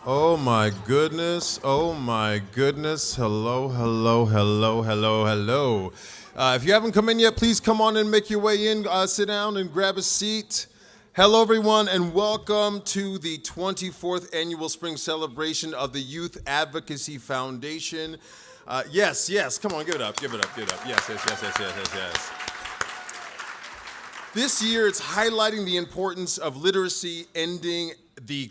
Oh my goodness. Oh my goodness. Hello, hello, hello, hello, hello. If you haven't come in yet, please come on and make your way in. Sit down and grab a seat. Hello, everyone, and welcome to the 24th Annual Spring Celebration of the Youth Advocacy Foundation. Yes, come on, give it up, give it up, give it up. Yes. This year, it's highlighting the importance of literacy, ending the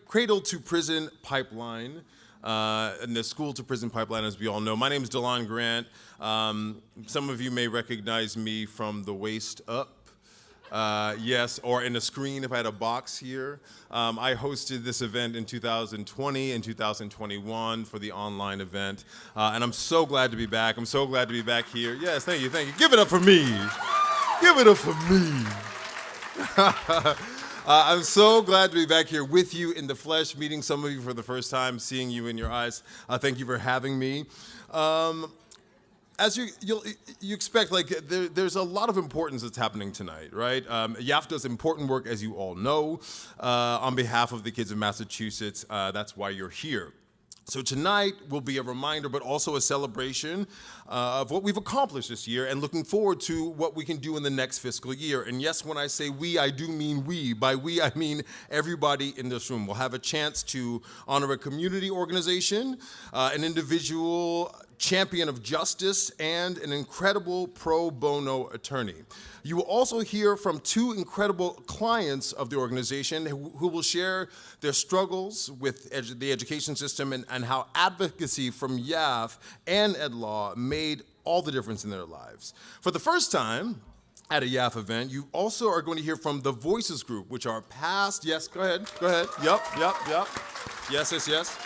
cradle to prison pipeline, and the school to prison pipeline, as we all know. My name is DeLon Grant. Some of you may recognize me from the waist up. Yes, or in a screen if I had a box here. I hosted this event in 2020 and 2021 for the online event, and I'm so glad to be back. I'm so glad to be back here. Yes, thank you. Give it up for me. Give it up for me. I'm so glad to be back here with you in the flesh, meeting some of you for the first time, seeing you in your eyes. Thank you for having me. As you expect, like there's a lot of importance that's happening tonight, right? YAF does important work, as you all know, on behalf of the kids of Massachusetts. That's why you're here. So tonight will be a reminder, but also a celebration of what we've accomplished this year and looking forward to what we can do in the next fiscal year. And yes, when I say we, I do mean we. By we, I mean everybody in this room. We'll have a chance to honor a community organization, an individual champion of justice, and an incredible pro bono attorney. You will also hear from two incredible clients of the organization who will share their struggles with the education system and how advocacy from YAF and EdLaw made all the difference in their lives. For the first time at a YAF event, you also are going to hear from the Voices Group, which are past, yes, go ahead. Yep. Yes.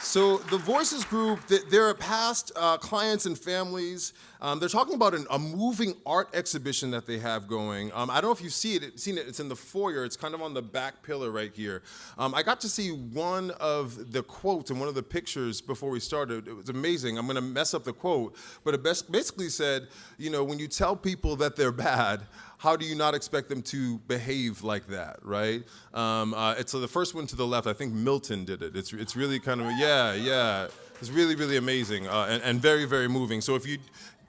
So the Voices Group, they're past clients and families. They're talking about a moving art exhibition that they have going. I don't know if you've seen it. It's in the foyer. It's kind of on the back pillar right here. I got to see one of the quotes and one of the pictures before we started. It was amazing. I'm going to mess up the quote, but it basically said, when you tell people that they're bad, how do you not expect them to behave like that, right? It's the first one to the left. I think Milton did it. It's really kind of, yeah. It's really, really amazing and very, very moving. So if you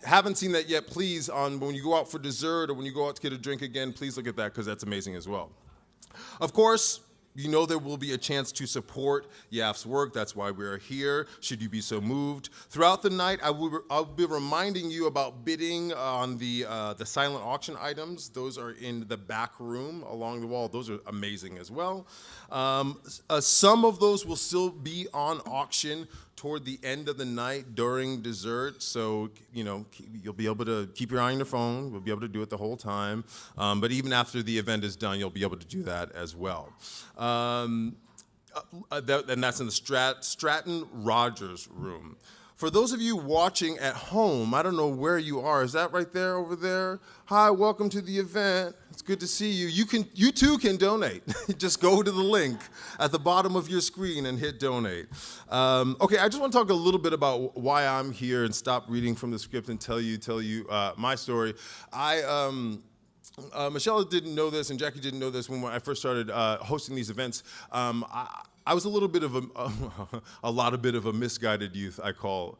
haven't seen that yet, please, when you go out for dessert or when you go out to get a drink again, please look at that because that's amazing as well. Of course, there will be a chance to support YAF's work. That's why we're here, should you be so moved. Throughout the night, I'll be reminding you about bidding on the silent auction items. Those are in the back room along the wall. Those are amazing as well. Some of those will still be on auction toward the end of the night during dessert, so you'll be able to keep your eye on your phone. We'll be able to do it the whole time, but even after the event is done, you'll be able to do that as well. And that's in the Stratton Rogers room. For those of you watching at home, I don't know where you are. Is that right there, over there? Hi, welcome to the event. It's good to see you. You too can donate. Just go to the link at the bottom of your screen and hit donate. Okay, I just want to talk a little bit about why I'm here and stop reading from the script and tell you my story. Michelle didn't know this and Jackie didn't know this when I first started hosting these events. I was a little bit of a misguided youth, I call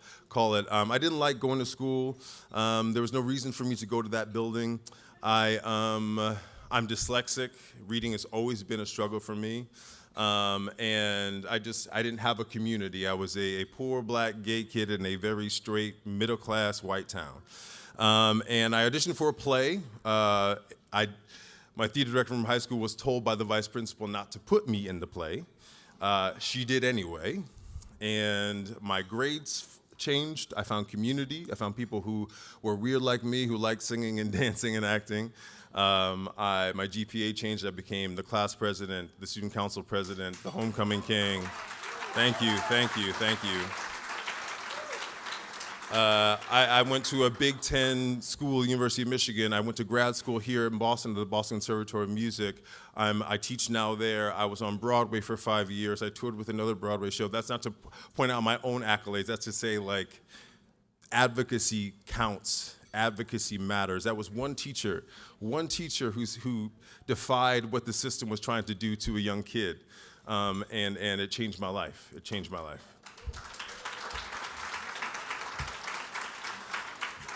it. I didn't like going to school. There was no reason for me to go to that building. I'm dyslexic. Reading has always been a struggle for me. And I didn't have a community. I was a poor black gay kid in a very straight middle-class white town. And I auditioned for a play. My theater director from high school was told by the vice principal not to put me in the play. She did anyway, and my grades changed. I found community. I found people who were weird like me, who liked singing and dancing and acting. My GPA changed. I became the class president, the student council president, the homecoming king. Thank you. I went to a Big Ten school, University of Michigan. I went to grad school here in Boston, the Boston Conservatory of Music. I teach now there. I was on Broadway for 5 years. I toured with another Broadway show. That's not to point out my own accolades. That's to say, advocacy counts. Advocacy matters. That was one teacher who defied what the system was trying to do to a young kid. and it changed my life. It changed my life.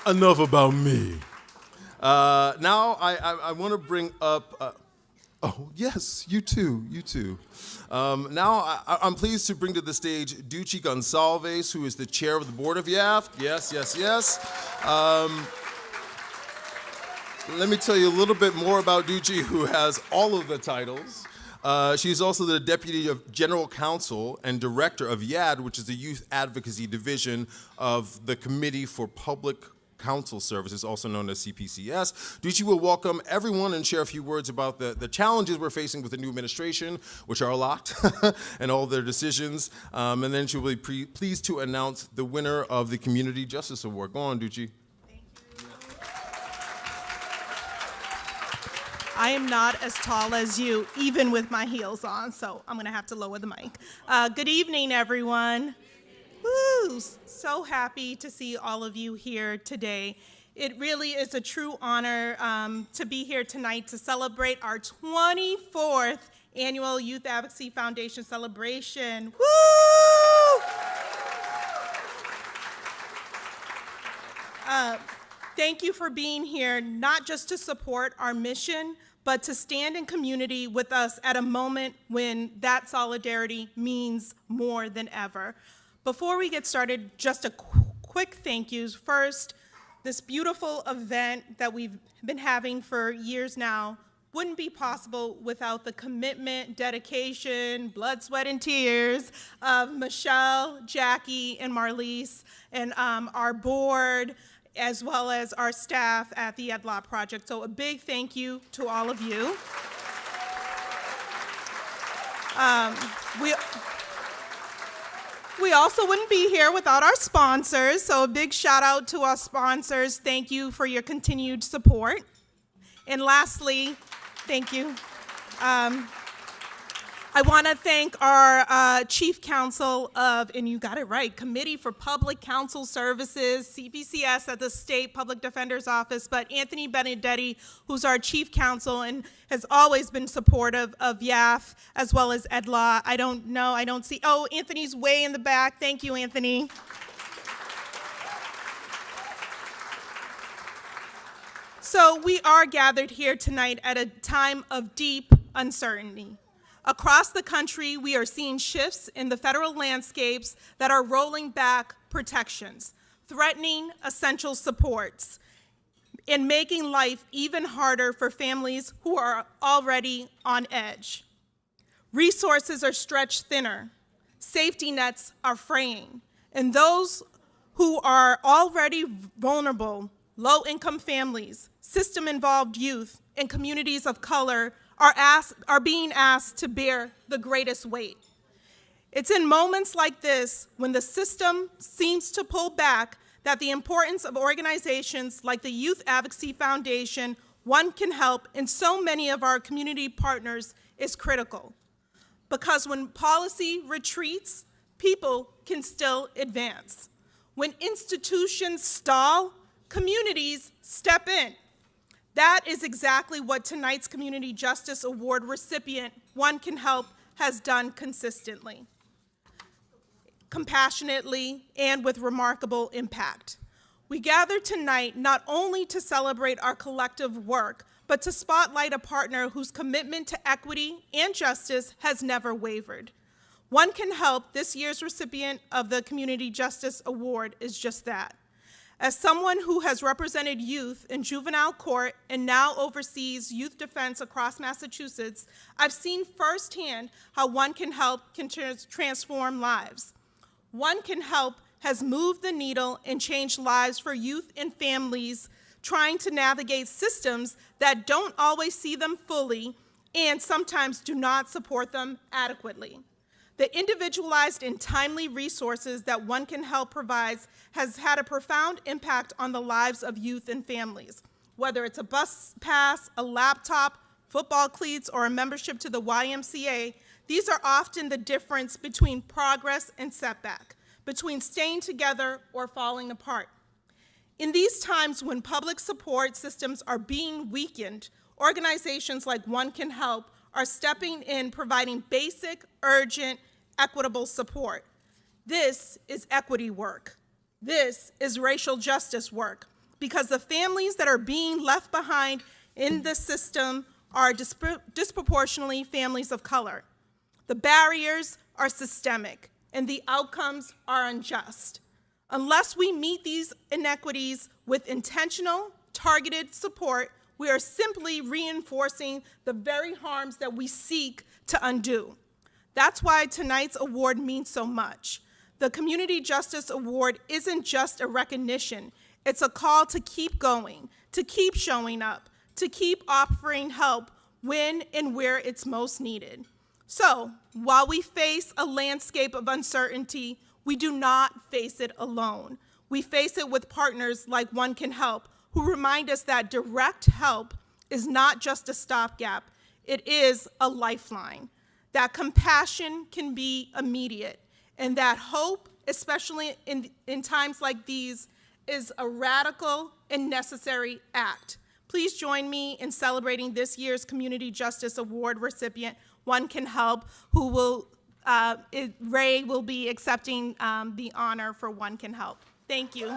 Enough about me. Now I want to bring up. Oh yes, you too. Now I'm pleased to bring to the stage Ducci Gonçalves, who is the chair of the board of YAF. Yes. Let me tell you a little bit more about Ducci, who has all of the titles. She's also the Deputy of General Counsel and Director of YAD, which is the Youth Advocacy Division of the Committee for Public Counsel Services, also known as CPCS. Ducci will welcome everyone and share a few words about the challenges we're facing with the new administration, which are a lot, and all their decisions. And then she'll be pleased to announce the winner of the Community Justice Award. Go on, Ducci. I am not as tall as you, even with my heels on, so I'm gonna have to lower the mic. Good evening, everyone. Woo! So happy to see all of you here today. It really is a true honor to be here tonight to celebrate our 24th Annual Youth Advocacy Foundation celebration. Woo! Thank you for being here, not just to support our mission, but to stand in community with us at a moment when that solidarity means more than ever. Before we get started, just a quick thank yous. First, this beautiful event that we've been having for years now wouldn't be possible without the commitment, dedication, blood, sweat, and tears of Michelle, Jackie, and Marlise, and our board, as well as our staff at the EdLaw Project. So a big thank you to all of you. We also wouldn't be here without our sponsors, so a big shout out to our sponsors. Thank you for your continued support. And lastly, thank you. I want to thank our Chief Counsel of, and you got it right, Committee for Public Counsel Services, CPCS at the State Public Defender's Office, but Anthony Benedetti, who's our Chief Counsel and has always been supportive of YAF as well as EdLaw. I don't see, oh, Anthony's way in the back. Thank you, Anthony. So we are gathered here tonight at a time of deep uncertainty. Across the country, we are seeing shifts in the federal landscapes that are rolling back protections, threatening essential supports, and making life even harder for families who are already on edge. Resources are stretched thinner, safety nets are fraying, and those who are already vulnerable, low-income families, system-involved youth, and communities of color are being asked to bear the greatest weight. It's in moments like this, when the system seems to pull back, that the importance of organizations like the Youth Advocacy Foundation, One Can Help, and so many of our community partners is critical. Because when policy retreats, people can still advance. When institutions stall, communities step in. That is exactly what tonight's Community Justice Award recipient, One Can Help, has done consistently, compassionately, and with remarkable impact. We gather tonight not only to celebrate our collective work, but to spotlight a partner whose commitment to equity and justice has never wavered. One Can Help, this year's recipient of the Community Justice Award, is just that. As someone who has represented youth in juvenile court and now oversees youth defense across Massachusetts, I've seen firsthand how One Can Help can transform lives. One Can Help has moved the needle and changed lives for youth and families trying to navigate systems that don't always see them fully and sometimes do not support them adequately. The individualized and timely resources that One Can Help provides has had a profound impact on the lives of youth and families. Whether it's a bus pass, a laptop, football cleats, or a membership to the YMCA, these are often the difference between progress and setback, between staying together or falling apart. In these times when public support systems are being weakened, organizations like One Can Help are stepping in, providing basic, urgent, equitable support. This is equity work. This is racial justice work, because the families that are being left behind in this system are disproportionately families of color. The barriers are systemic, and the outcomes are unjust. Unless we meet these inequities with intentional, targeted support, we are simply reinforcing the very harms that we seek to undo. That's why tonight's award means so much. The Community Justice Award isn't just a recognition. It's a call to keep going, to keep showing up, to keep offering help when and where it's most needed. So, while we face a landscape of uncertainty, we do not face it alone. We face it with partners like One Can Help, who remind us that direct help is not just a stopgap, it is a lifeline. That compassion can be immediate, and that hope, especially in times like these, is a radical and necessary act. Please join me in celebrating this year's Community Justice Award recipient, One Can Help, who will, Ray will be accepting the honor for One Can Help. Thank you.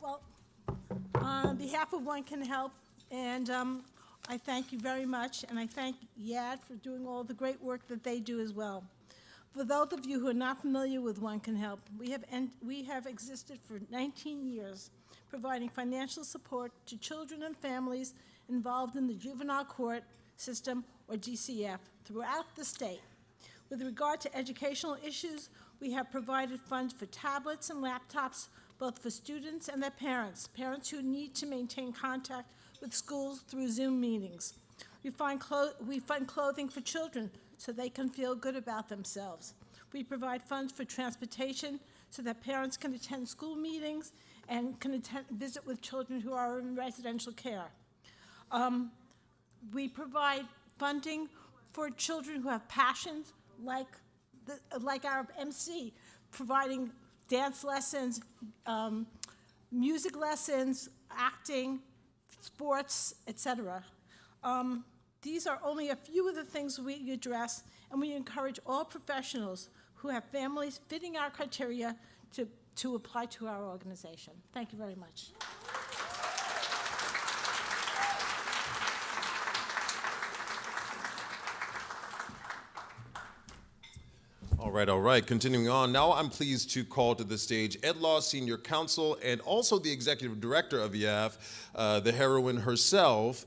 Well, on behalf of One Can Help, and I thank you very much, and I thank YAD for doing all the great work that they do as well. For those of you who are not familiar with One Can Help, we have existed for 19 years, providing financial support to children and families involved in the juvenile court system, or GCF, throughout the state. With regard to educational issues, we have provided funds for tablets and laptops, both for students and their parents who need to maintain contact with schools through Zoom meetings. We fund clothing for children so they can feel good about themselves. We provide funds for transportation so that parents can attend school meetings and can visit with children who are in residential care. We provide funding for children who have passions, like our MC, providing dance lessons, music lessons, acting, sports, etc. These are only a few of the things we address, and we encourage all professionals who have families fitting our criteria to apply to our organization. Thank you very much. All right. Continuing on, now I'm pleased to call to the stage Ed Law Senior Counsel and also the Executive Director of YAF, the heroine herself,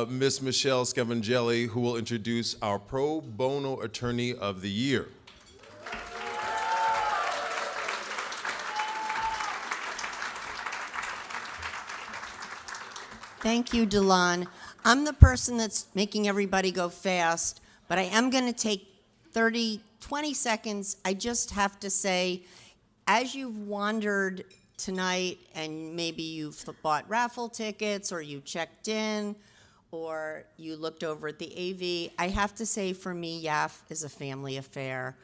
Miss Michelle Scavangelli, who will introduce our Pro Bono Attorney of the Year. Thank you, Delon. I'm the person that's making everybody go fast, but I am going to take 20 seconds. I just have to say, as you've wandered tonight and maybe you've bought raffle tickets or you checked in or you looked over at the AV, I have to say for me, YAF is a family affair.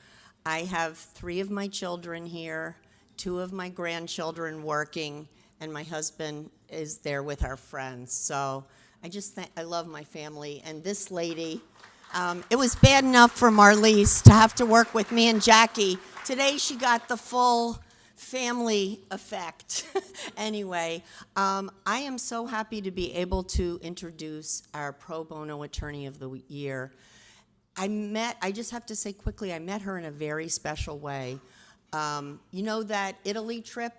I have 3 of my children here, 2 of my grandchildren working, and my husband is there with our friends. So I love my family. And this lady, it was bad enough for Marlise to have to work with me and Jackie. Today she got the full family effect. Anyway, I am so happy to be able to introduce our Pro Bono Attorney of the Year. I just have to say quickly, I met her in a very special way. You know that Italy trip?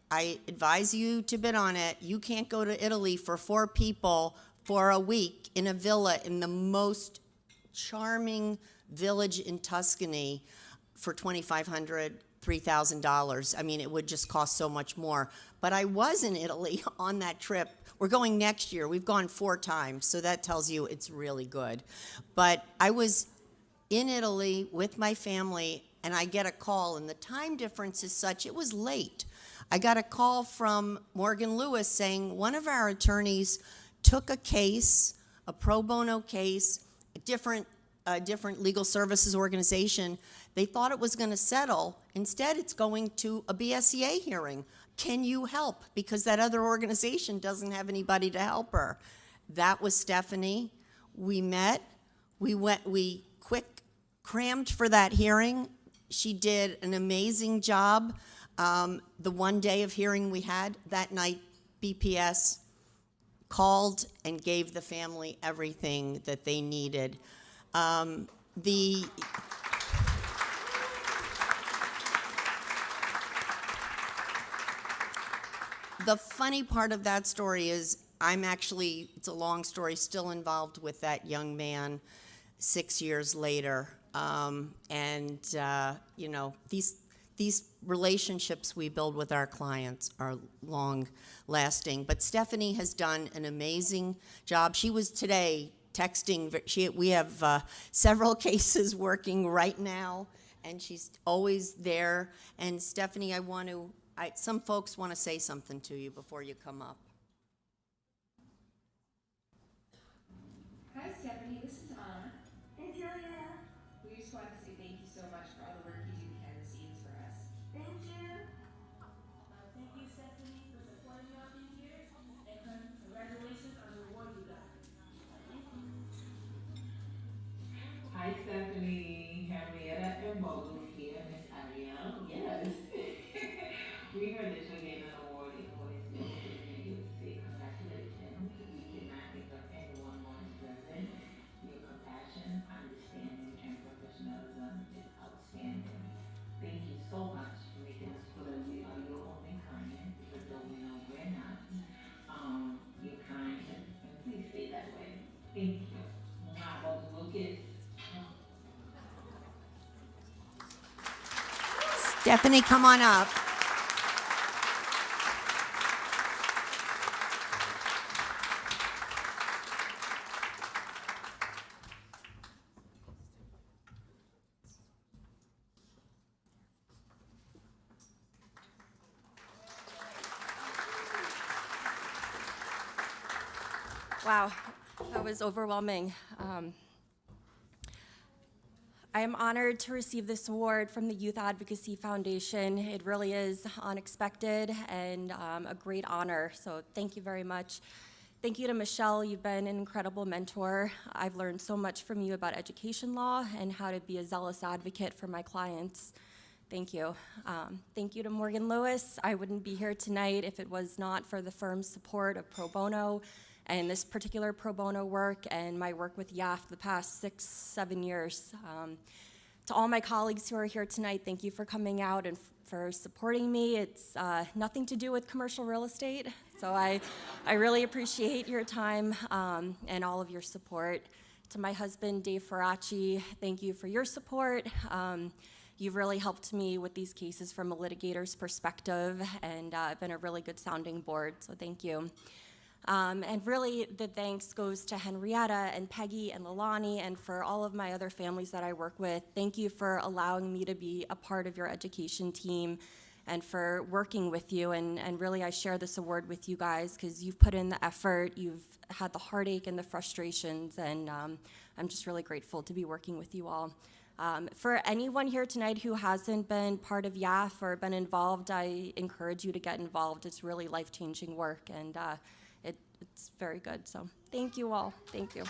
I advise you to bid on it. You can't go to Italy for 4 people for a week in a villa in the most charming village in Tuscany for $2,500, $3,000. I mean, it would just cost so much more. But I was in Italy on that trip. We're going next year. We've gone 4 times, so that tells you it's really good. But I was in Italy with my family, and I get a call, and the time difference is such, it was late. I got a call from Morgan Lewis saying one of our attorneys took a case, a pro bono case, a different legal services organization. They thought it was going to settle. Instead, it's going to a BSEA hearing. Can you help? Because that other organization doesn't have anybody to help her. That was Stephanie. We met. We crammed for that hearing. She did an amazing job. The one day of hearing we had, that night, BPS called and gave the family everything that they needed. The funny part of that story is I'm actually, it's a long story, still involved with that young man 6 years later. You know, these relationships we build with our clients are long lasting. But Stephanie has done an amazing job. She was today texting. We have several cases working right now, and she's always there. And Stephanie, some folks want to say something to you before you come up. Hi Stephanie, this is Anna. Hey Julia. We just wanted to say thank you so much for all the work you do behind the scenes for us. Thank you. Thank you, Stephanie, for supporting me all these years, and congratulations on the award you got. Thank you. Hi Stephanie, Henrietta and Bogus here, Miss Ariel. Yes. We heard that you're getting an award in what is beautiful to you. Say congratulations. We cannot think of anyone more deserving. Your compassion, understanding, and professionalism is outstanding. Thank you so much for making us feel that we are your only client, because though we know we're not, you're kind, and please stay that way. Thank you. Now, Bogus, we'll kiss. Stephanie, come on up. Wow, that was overwhelming. I am honored to receive this award from the Youth Advocacy Foundation. It really is unexpected and a great honor, so thank you very much. Thank you to Michelle, you've been an incredible mentor. I've learned so much from you about education law and how to be a zealous advocate for my clients. Thank you. Thank you to Morgan Lewis. I wouldn't be here tonight if it was not for the firm's support of pro bono and this particular pro bono work and my work with YAF the past 6-7 years. To all my colleagues who are here tonight, thank you for coming out and for supporting me. It's nothing to do with commercial real estate, so I really appreciate your time and all of your support. To my husband, Dave Faraci, thank you for your support. You've really helped me with these cases from a litigator's perspective, and been a really good sounding board, so thank you. And really, the thanks goes to Henrietta and Peggy and Lilani and for all of my other families that I work with. Thank you for allowing me to be a part of your education team and for working with you. And really, I share this award with you guys because you've put in the effort, you've had the heartache and the frustrations, and I'm just really grateful to be working with you all. For anyone here tonight who hasn't been part of YAF or been involved, I encourage you to get involved. It's really life-changing work, and it's very good. So thank you all. Thank you.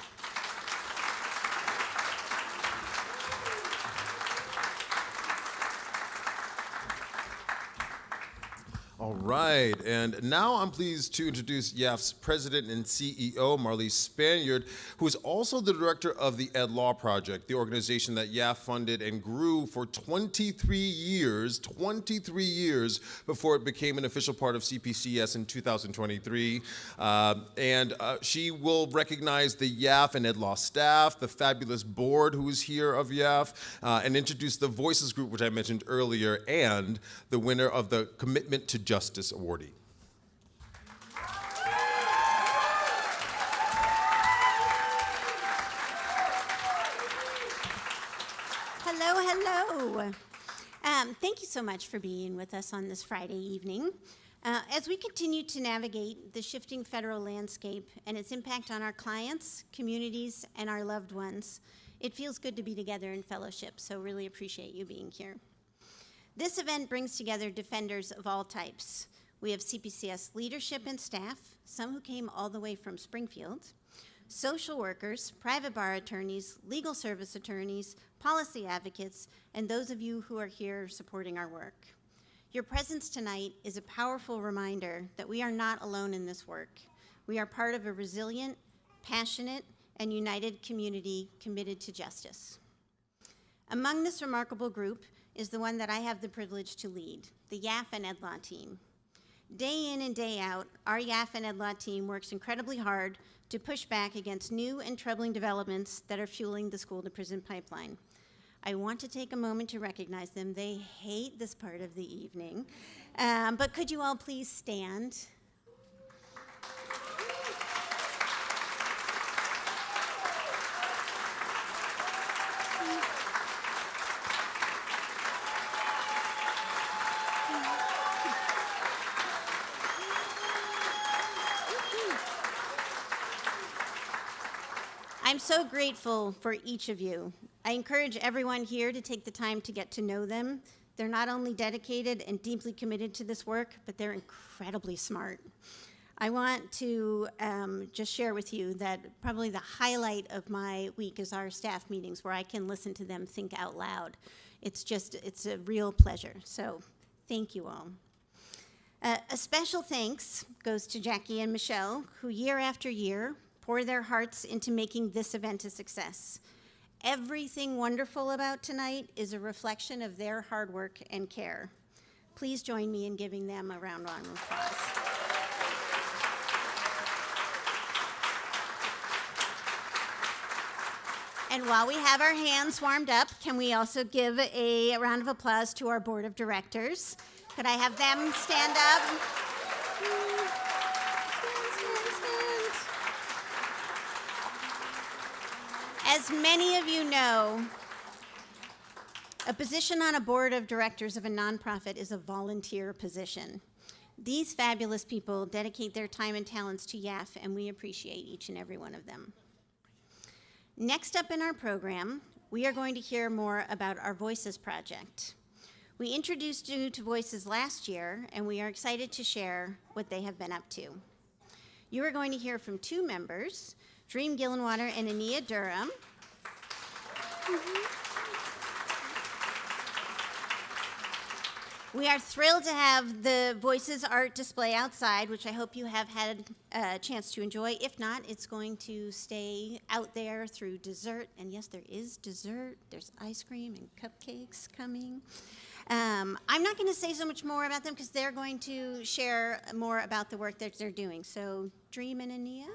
All right, and now I'm pleased to introduce YAF's president and CEO, Marlise Spaniard, who is also the director of the Ed Law Project, the organization that YAF funded and grew for 23 years before it became an official part of CPCS in 2023. She will recognize the YAF and Ed Law staff, the fabulous board who is here of YAF, and introduce the Voices Group, which I mentioned earlier, and the winner of the Commitment to Justice awardee. Hello, hello. Thank you so much for being with us on this Friday evening. As we continue to navigate the shifting federal landscape and its impact on our clients, communities, and our loved ones, it feels good to be together in fellowship, so really appreciate you being here. This event brings together defenders of all types. We have CPCS leadership and staff, some who came all the way from Springfield, social workers, private bar attorneys, legal service attorneys, policy advocates, and those of you who are here supporting our work. Your presence tonight is a powerful reminder that we are not alone in this work. We are part of a resilient, passionate, and united community committed to justice. Among this remarkable group is the one that I have the privilege to lead, the YAF and EdLaw team. Day in and day out, our YAF and EdLaw team works incredibly hard to push back against new and troubling developments that are fueling the school-to-prison pipeline. I want to take a moment to recognize them. They hate this part of the evening, but could you all please stand? I'm so grateful for each of you. I encourage everyone here to take the time to get to know them. They're not only dedicated and deeply committed to this work, but they're incredibly smart. I want to just share with you that probably the highlight of my week is our staff meetings where I can listen to them think out loud. It's a real pleasure. So thank you all. A special thanks goes to Jackie and Michelle, who year after year pour their hearts into making this event a success. Everything wonderful about tonight is a reflection of their hard work and care. Please join me in giving them a round of applause. And while we have our hands warmed up, can we also give a round of applause to our board of directors? Could I have them stand up? Stand. As many of you know, a position on a board of directors of a nonprofit is a volunteer position. These fabulous people dedicate their time and talents to YAF, and we appreciate each and every one of them. Next up in our program, we are going to hear more about our Voices project. We introduced you to Voices last year, and we are excited to share what they have been up to. You are going to hear from two members, Dream Gillenwater and Ania Durham. We are thrilled to have the Voices art display outside, which I hope you have had a chance to enjoy. If not, it's going to stay out there through dessert. And yes, there is dessert. There's ice cream and cupcakes coming. I'm not going to say so much more about them because they're going to share more about the work that they're doing. So, Dream and Ania.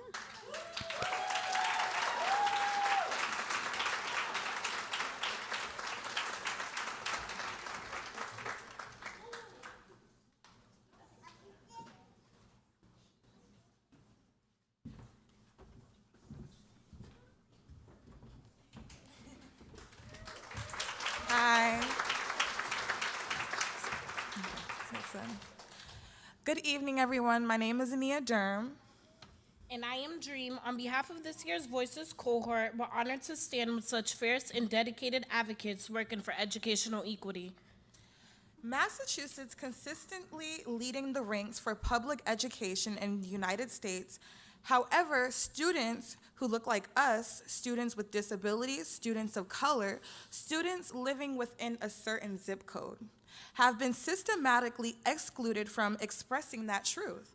Hi. Good evening, everyone. My name is Ania Durham. And I am Dream. On behalf of this year's Voices cohort, we're honored to stand with such fierce and dedicated advocates working for educational equity. Massachusetts consistently leading the ranks for public education in the United States. However, students who look like us, students with disabilities, students of color, students living within a certain zip code, have been systematically excluded from expressing that truth.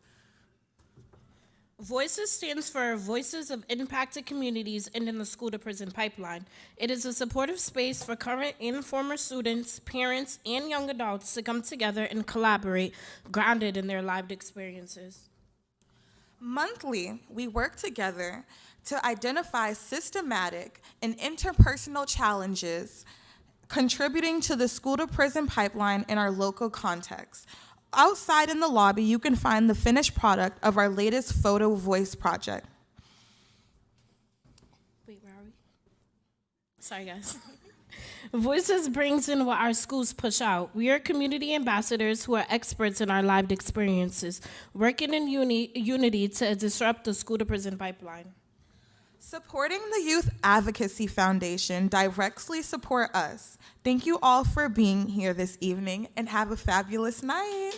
Voices stands for Voices of Impacted Communities Ending the School to Prison Pipeline. It is a supportive space for current and former students, parents, and young adults to come together and collaborate, grounded in their lived experiences. Monthly, we work together to identify systematic and interpersonal challenges contributing to the school-to-prison pipeline in our local context. Outside in the lobby, you can find the finished product of our latest photo voice project. Wait, where are we? Sorry, guys. Voices brings in what our schools push out. We are community ambassadors who are experts in our lived experiences, working in unity to disrupt the school-to-prison pipeline. Supporting the Youth Advocacy Foundation directly support us. Thank you all for being here this evening and have a fabulous night.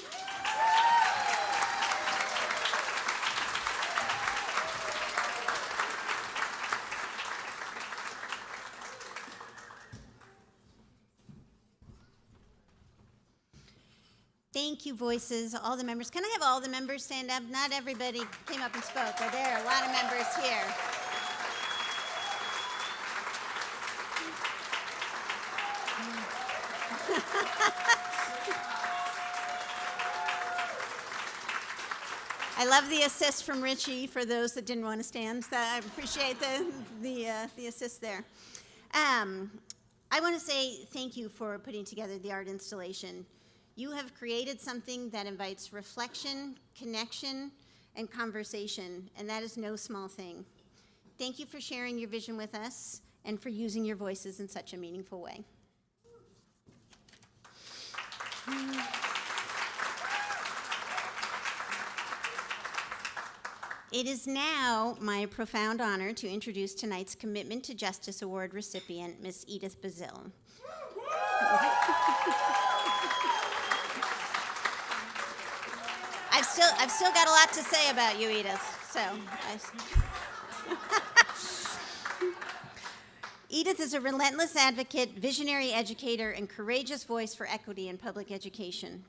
Thank you, voices, all the members. Can I have all the members stand up? Not everybody came up and spoke, but there are a lot of members here. I love the assist from Richie for those that didn't want to stand. So I appreciate the assist there. I want to say thank you for putting together the art installation. You have created something that invites reflection, connection, and conversation, and that is no small thing. Thank you for sharing your vision with us and for using your voices in such a meaningful way. It is now my profound honor to introduce tonight's Commitment to Justice Award recipient, Ms. Edith Bazil. I've still got a lot to say about you, Edith. Edith is a relentless advocate, visionary educator, and courageous voice for equity in public education.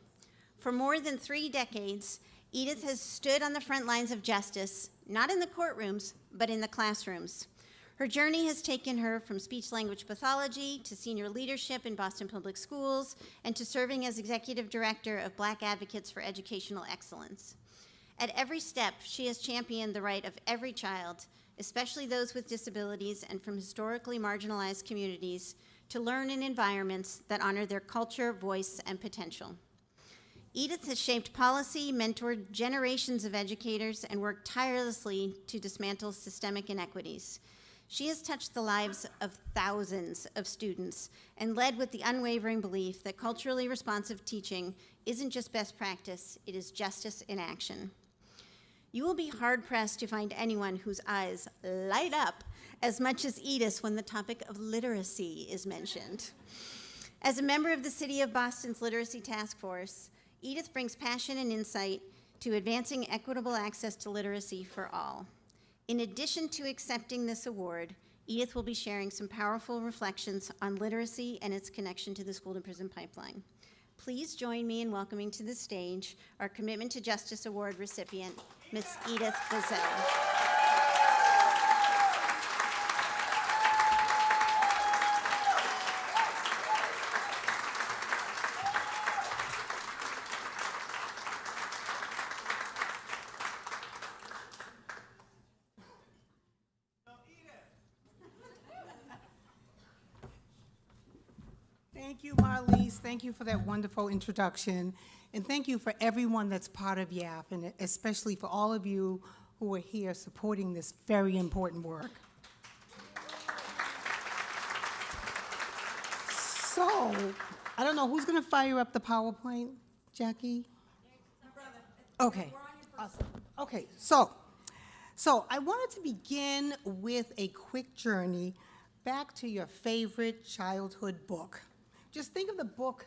For more than 3 decades, Edith has stood on the front lines of justice, not in the courtrooms, but in the classrooms. Her journey has taken her from speech-language pathology to senior leadership in Boston Public Schools and to serving as executive director of Black Advocates for Educational Excellence. At every step, she has championed the right of every child, especially those with disabilities and from historically marginalized communities, to learn in environments that honor their culture, voice, and potential. Edith has shaped policy, mentored generations of educators, and worked tirelessly to dismantle systemic inequities. She has touched the lives of thousands of students and led with the unwavering belief that culturally responsive teaching isn't just best practice, it is justice in action. You will be hard-pressed to find anyone whose eyes light up as much as Edith's when the topic of literacy is mentioned. As a member of the City of Boston's Literacy Task Force, Edith brings passion and insight to advancing equitable access to literacy for all. In addition to accepting this award, Edith will be sharing some powerful reflections on literacy and its connection to the school-to-prison pipeline. Please join me in welcoming to the stage our Commitment to Justice Award recipient, Ms. Edith Bazil. Thank you, Marlise. Thank you for that wonderful introduction. And thank you for everyone that's part of YAF, and especially for all of you who are here supporting this very important work. So, I don't know, who's going to fire up the PowerPoint? Jackie? Okay. Awesome. Okay, so I wanted to begin with a quick journey back to your favorite childhood book. Just think of the book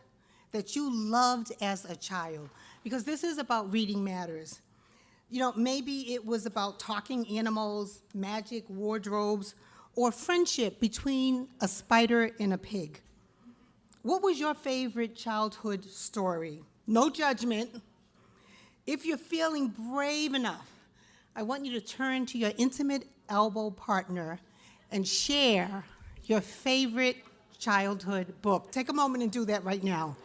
that you loved as a child, because this is about reading matters. You know, maybe it was about talking animals, magic wardrobes, or friendship between a spider and a pig. What was your favorite childhood story? No judgment. If you're feeling brave enough, I want you to turn to your intimate elbow partner and share your favorite childhood book. Take a moment and do that right now.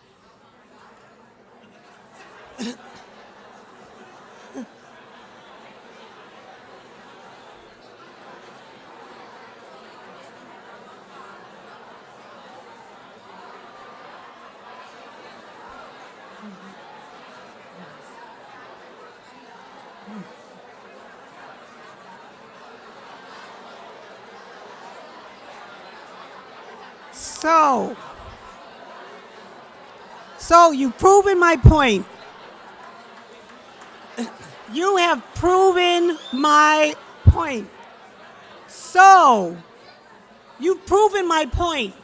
So you've proven my point. You have proven my point. So, you've proven my point.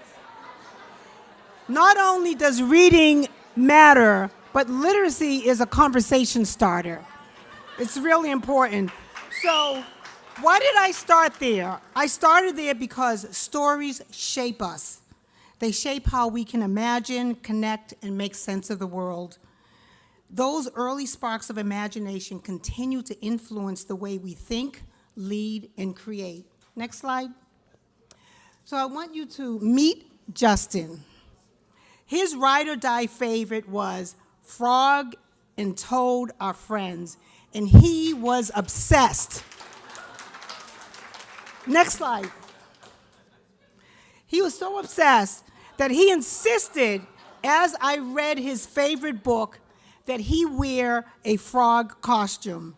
Not only does reading matter, but literacy is a conversation starter. It's really important. So, why did I start there? I started there because stories shape us. They shape how we can imagine, connect, and make sense of the world. Those early sparks of imagination continue to influence the way we think, lead, and create. Next slide. So I want you to meet Justin. His ride or die favorite was Frog and Toad Are Friends, and he was obsessed. Next slide. He was so obsessed that he insisted, as I read his favorite book, that he wear a frog costume.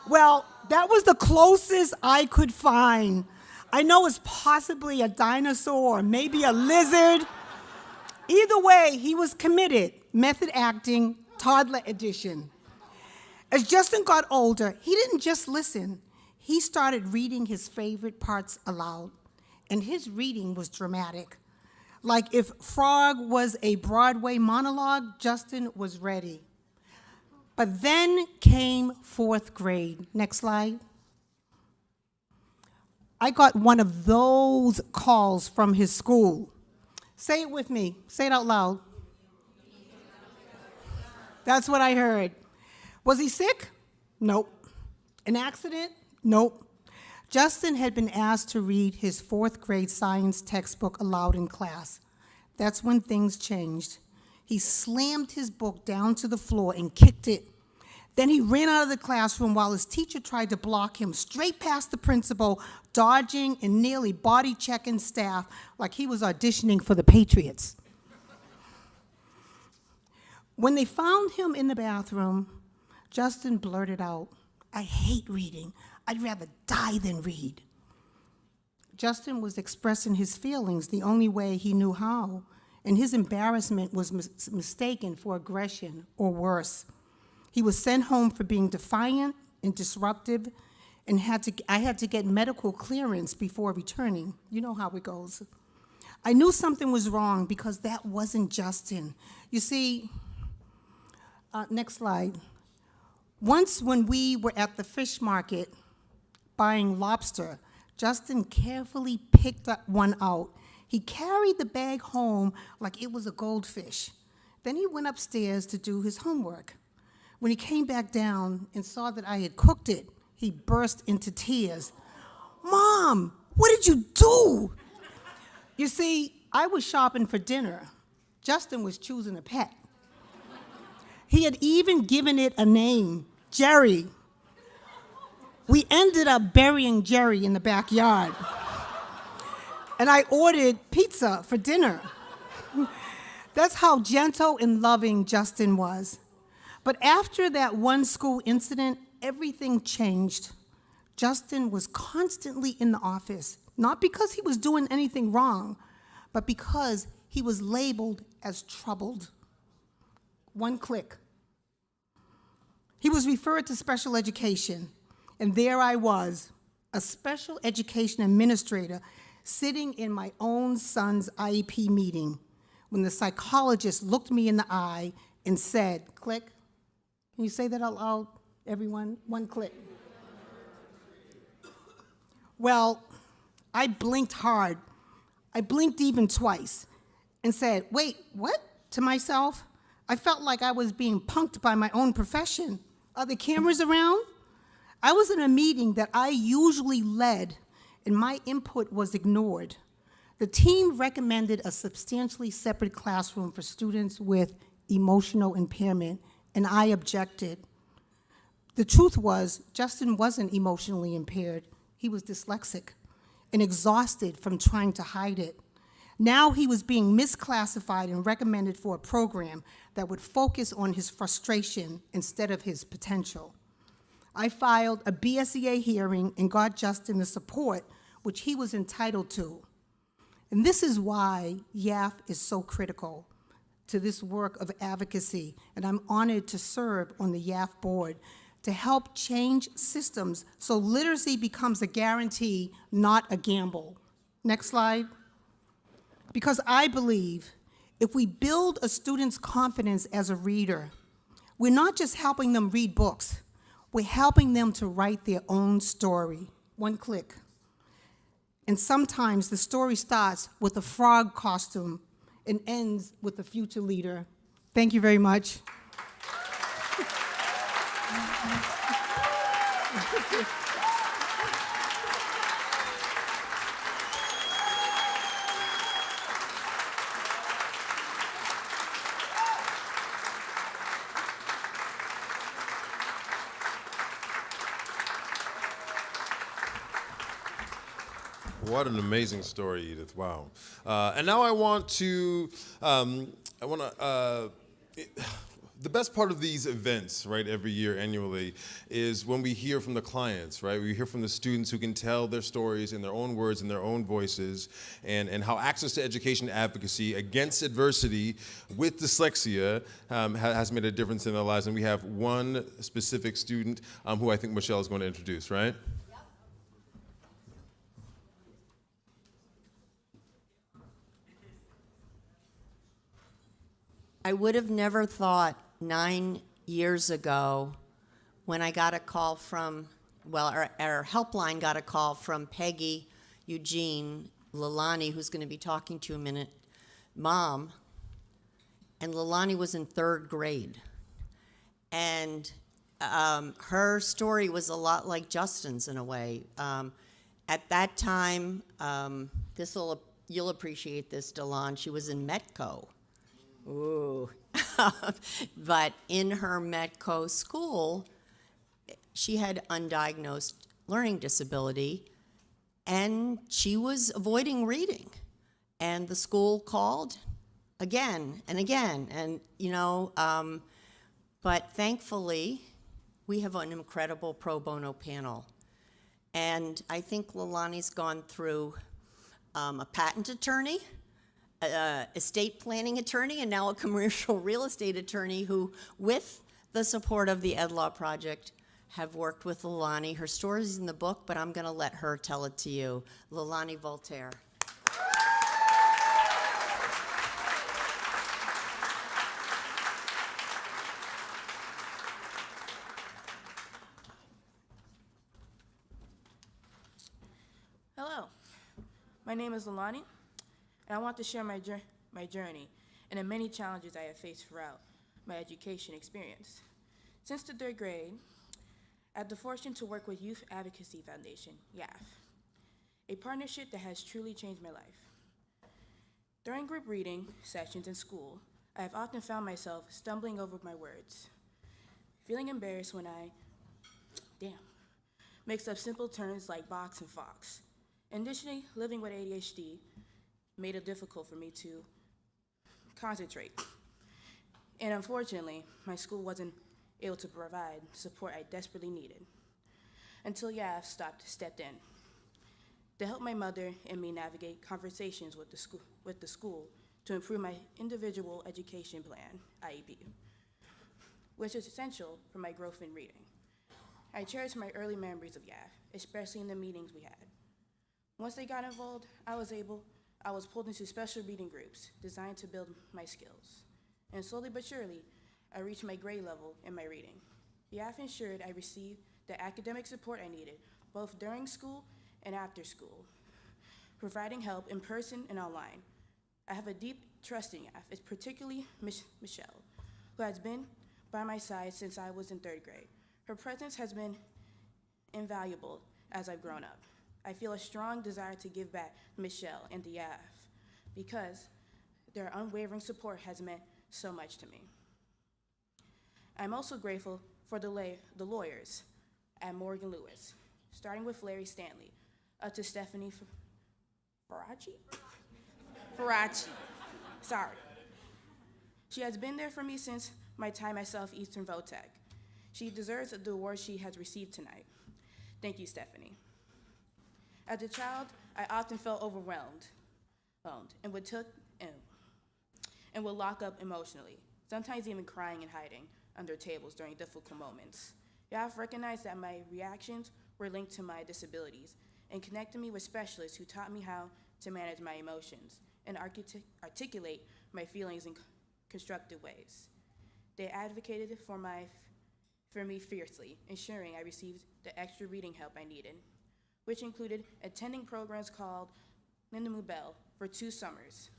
Well, that was the closest I could find. I know it's possibly a dinosaur or maybe a lizard. Either way, he was committed. Method acting, toddler edition. As Justin got older, he didn't just listen. He started reading his favorite parts aloud, and his reading was dramatic. Like if Frog was a Broadway monologue, Justin was ready. But then came fourth grade. Next slide. I got one of those calls from his school. Say it with me. Say it out loud. That's what I heard. Was he sick? Nope. An accident? Nope. Justin had been asked to read his fourth grade science textbook aloud in class. That's when things changed. He slammed his book down to the floor and kicked it. Then he ran out of the classroom while his teacher tried to block him, straight past the principal, dodging and nearly body checking staff like he was auditioning for the Patriots. When they found him in the bathroom, Justin blurted out, "I hate reading. I'd rather die than read." Justin was expressing his feelings the only way he knew how, and his embarrassment was mistaken for aggression or worse. He was sent home for being defiant and disruptive, and I had to get medical clearance before returning. You know how it goes. I knew something was wrong because that wasn't Justin. You see, next slide. Once when we were at the fish market buying lobster, Justin carefully picked one out. He carried the bag home like it was a goldfish. Then he went upstairs to do his homework. When he came back down and saw that I had cooked it, he burst into tears. "Mom, what did you do?" You see, I was shopping for dinner. Justin was choosing a pet. He had even given it a name, Jerry. We ended up burying Jerry in the backyard. And I ordered pizza for dinner. That's how gentle and loving Justin was. But after that one school incident, everything changed. Justin was constantly in the office, not because he was doing anything wrong, but because he was labeled as troubled. One click. He was referred to special education, and there I was, a special education administrator, sitting in my own son's IEP meeting when the psychologist looked me in the eye and said, "Click." Can you say that out loud, everyone? One click. Well, I blinked hard. I blinked even twice and said, "Wait, what?" to myself. I felt like I was being punked by my own profession. Are the cameras around? I was in a meeting that I usually led, and my input was ignored. The team recommended a substantially separate classroom for students with emotional impairment, and I objected. The truth was, Justin wasn't emotionally impaired. He was dyslexic and exhausted from trying to hide it. Now he was being misclassified and recommended for a program that would focus on his frustration instead of his potential. I filed a BSEA hearing and got Justin the support which he was entitled to. And this is why YAF is so critical to this work of advocacy. And I'm honored to serve on the YAF board to help change systems so literacy becomes a guarantee, not a gamble. Next slide. Because I believe if we build a student's confidence as a reader, we're not just helping them read books, we're helping them to write their own story. One click. And sometimes the story starts with a frog costume and ends with a future leader. Thank you very much. What an amazing story, Edith. Wow. And now I want to, the best part of these events, right, every year annually, is when we hear from the clients, right? We hear from the students who can tell their stories in their own words, in their own voices, and how access to education advocacy against adversity with dyslexia has made a difference in their lives. And we have one specific student who I think Michelle is going to introduce, right? I would have never thought 9 years ago when I got a call from, well, our helpline got a call from Peggy Eugene Lalani, who's going to be talking to you in a minute, mom, and Lalani was in 3rd grade. And her story was a lot like Justin's in a way. At that time, you'll appreciate this, Delon, she was in Metco. Ooh. But in her Metco school, she had undiagnosed learning disability, and she was avoiding reading. And the school called again and again, and but thankfully, we have an incredible pro bono panel. And I think Lalani's gone through a patent attorney, estate planning attorney, and now a commercial real estate attorney who, with the support of the Ed Law Project, have worked with Lalani. Her story is in the book, but I'm going to let her tell it to you. Lalani Voltaire. Hello, my name is Lalani, and I want to share my journey and the many challenges I have faced throughout my education experience. Since the 3rd grade, I had the fortune to work with Youth Advocacy Foundation, YAF, a partnership that has truly changed my life. During group reading sessions in school, I have often found myself stumbling over my words, feeling embarrassed when I, mix up simple terms like box and fox. Additionally, living with ADHD made it difficult for me to concentrate. And unfortunately, my school wasn't able to provide support I desperately needed until YAF stepped in to help my mother and me navigate conversations with the school to improve my individual education plan, IEP, which is essential for my growth in reading. I cherish my early memories of YAF, especially in the meetings we had. Once they got involved, I was pulled into special reading groups designed to build my skills. And slowly but surely, I reached my grade level in my reading. YAF ensured I received the academic support I needed, both during school and after school, providing help in person and online. I have a deep trust in YAF, particularly Michelle, who has been by my side since I was in 3rd grade. Her presence has been invaluable as I've grown up. I feel a strong desire to give back to Michelle and the YAF because their unwavering support has meant so much to me. I'm also grateful for the lawyers at Morgan Lewis, starting with Larry Stanley, up to Stephanie Faraci. Sorry. She has been there for me since my time at Southeastern Votech. She deserves the award she has received tonight. Thank you, Stephanie. As a child, I often felt overwhelmed, phoned and would lock up emotionally, sometimes even crying and hiding under tables during difficult moments. Yaf recognized that my reactions were linked to my disabilities and connected me with specialists who taught me how to manage my emotions and articulate my feelings in constructive ways. They advocated for me fiercely, ensuring I received the extra reading help I needed, which included attending programs called Linda Mubel for 2 summers.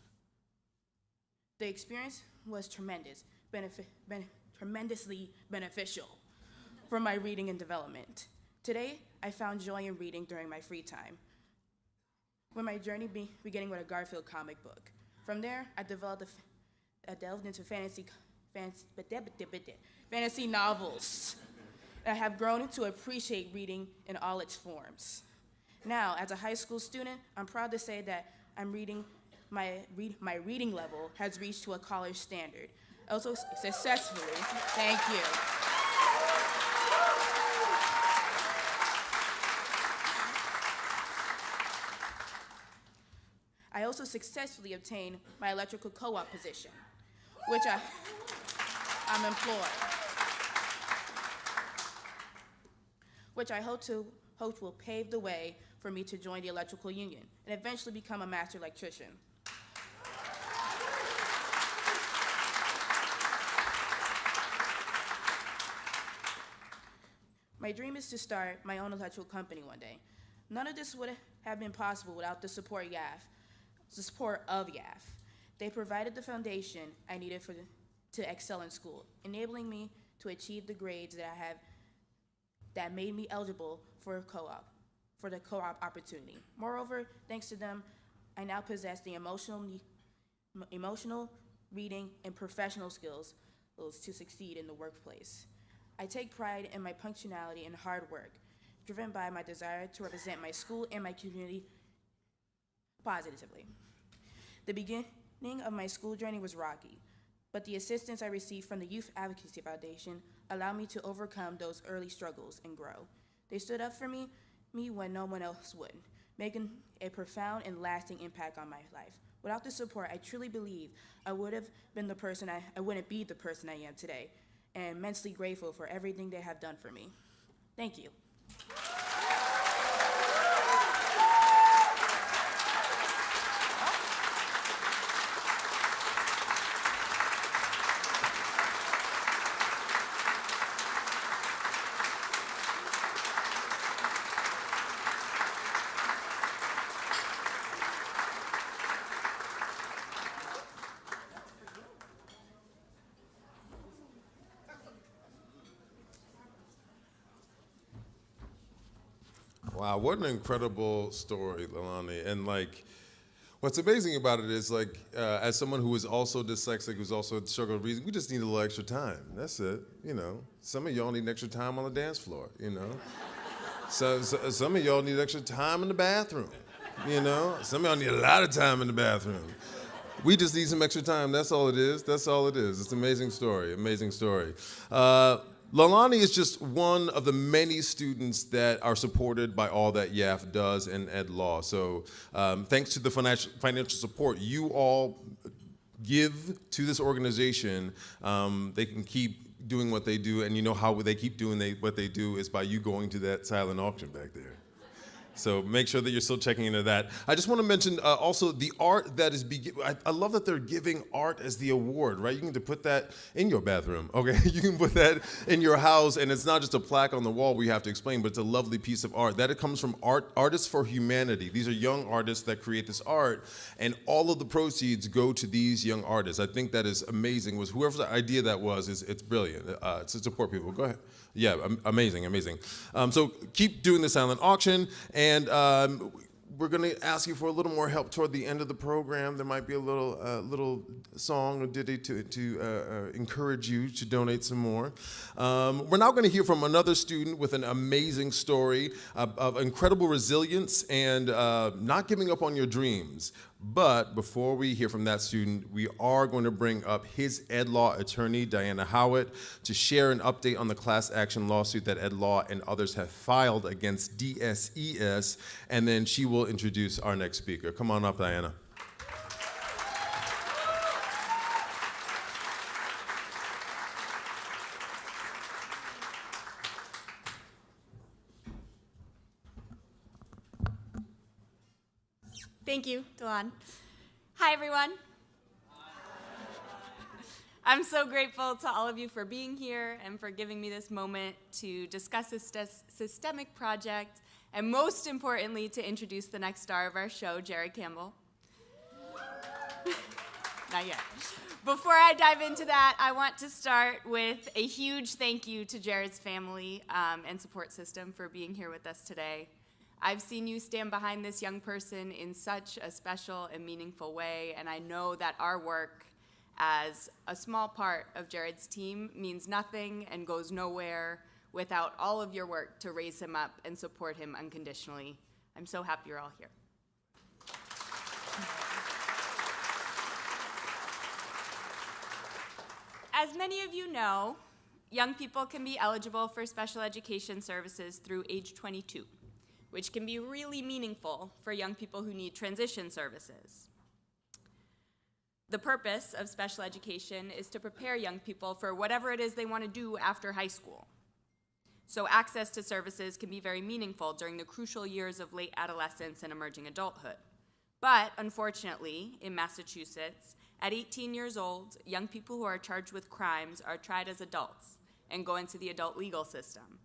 The experience was tremendously beneficial for my reading and development. Today, I found joy in reading during my free time, with my journey beginning with a Garfield comic book. From there, I delved into fantasy novels. I have grown to appreciate reading in all its forms. Now, as a high school student, I'm proud to say that my reading level has reached to a college standard. Also successfully, thank you. I also successfully obtained my electrical co-op position, which I'm employed, which I hope will pave the way for me to join the electrical union and eventually become a master electrician. My dream is to start my own electrical company one day. None of this would have been possible without the support of YAF. They provided the foundation I needed to excel in school, enabling me to achieve the grades that made me eligible for the co-op opportunity. Moreover, thanks to them, I now possess the emotional, reading, and professional skills to succeed in the workplace. I take pride in my punctuality and hard work, driven by my desire to represent my school and my community positively. The beginning of my school journey was rocky, but the assistance I received from the Youth Advocacy Foundation allowed me to overcome those early struggles and grow. They stood up for me when no one else would, making a profound and lasting impact on my life. Without the support, I truly believe I wouldn't be the person I am today, and immensely grateful for everything they have done for me. Thank you. Wow, what an incredible story, Leilani. And what's amazing about it is as someone who is also dyslexic, who's also struggling with reading, we just need a little extra time. That's it, Some of y'all need extra time on the dance floor, So some of y'all need extra time in the bathroom, Some of y'all need a lot of time in the bathroom. We just need some extra time, that's all it is. That's all it is. It's an amazing story, amazing story. Leilani is just one of the many students that are supported by all that YAF does in Ed Law. So thanks to the financial support you all give to this organization, they can keep doing what they do. And you know how they keep doing what they do is by you going to that silent auction back there. So make sure that you're still checking into that. I just want to mention also the art that is I love that they're giving art as the award, right? You can put that in your bathroom, okay? You can put that in your house, and it's not just a plaque on the wall we have to explain, but it's a lovely piece of art. That it comes from Artists for Humanity. These are young artists that create this art, and all of the proceeds go to these young artists. I think that is amazing. Whoever's idea that was, it's brilliant. To support people. Go ahead. Yeah, amazing, amazing. So keep doing the silent auction, and we're going to ask you for a little more help toward the end of the program. There might be a little song or ditty to encourage you to donate some more. We're now going to hear from another student with an amazing story of incredible resilience and not giving up on your dreams. But before we hear from that student, we are going to bring up his Ed Law attorney, Diana Howitt, to share an update on the class action lawsuit that Ed Law and others have filed against DSES, and then she will introduce our next speaker. Come on up, Diana. Thank you, Delon. Hi, everyone. I'm so grateful to all of you for being here and for giving me this moment to discuss this systemic project, and most importantly, to introduce the next star of our show, Jared Campbell. Not yet. Before I dive into that, I want to start with a huge thank you to Jared's family and support system for being here with us today. I've seen you stand behind this young person in such a special and meaningful way, and I know that our work as a small part of Jared's team means nothing and goes nowhere without all of your work to raise him up and support him unconditionally. I'm so happy you're all here. As many of you know, young people can be eligible for special education services through age 22, which can be really meaningful for young people who need transition services. The purpose of special education is to prepare young people for whatever it is they want to do after high school. So access to services can be very meaningful during the crucial years of late adolescence and emerging adulthood. But unfortunately, in Massachusetts, at 18 years old, young people who are charged with crimes are tried as adults and go into the adult legal system.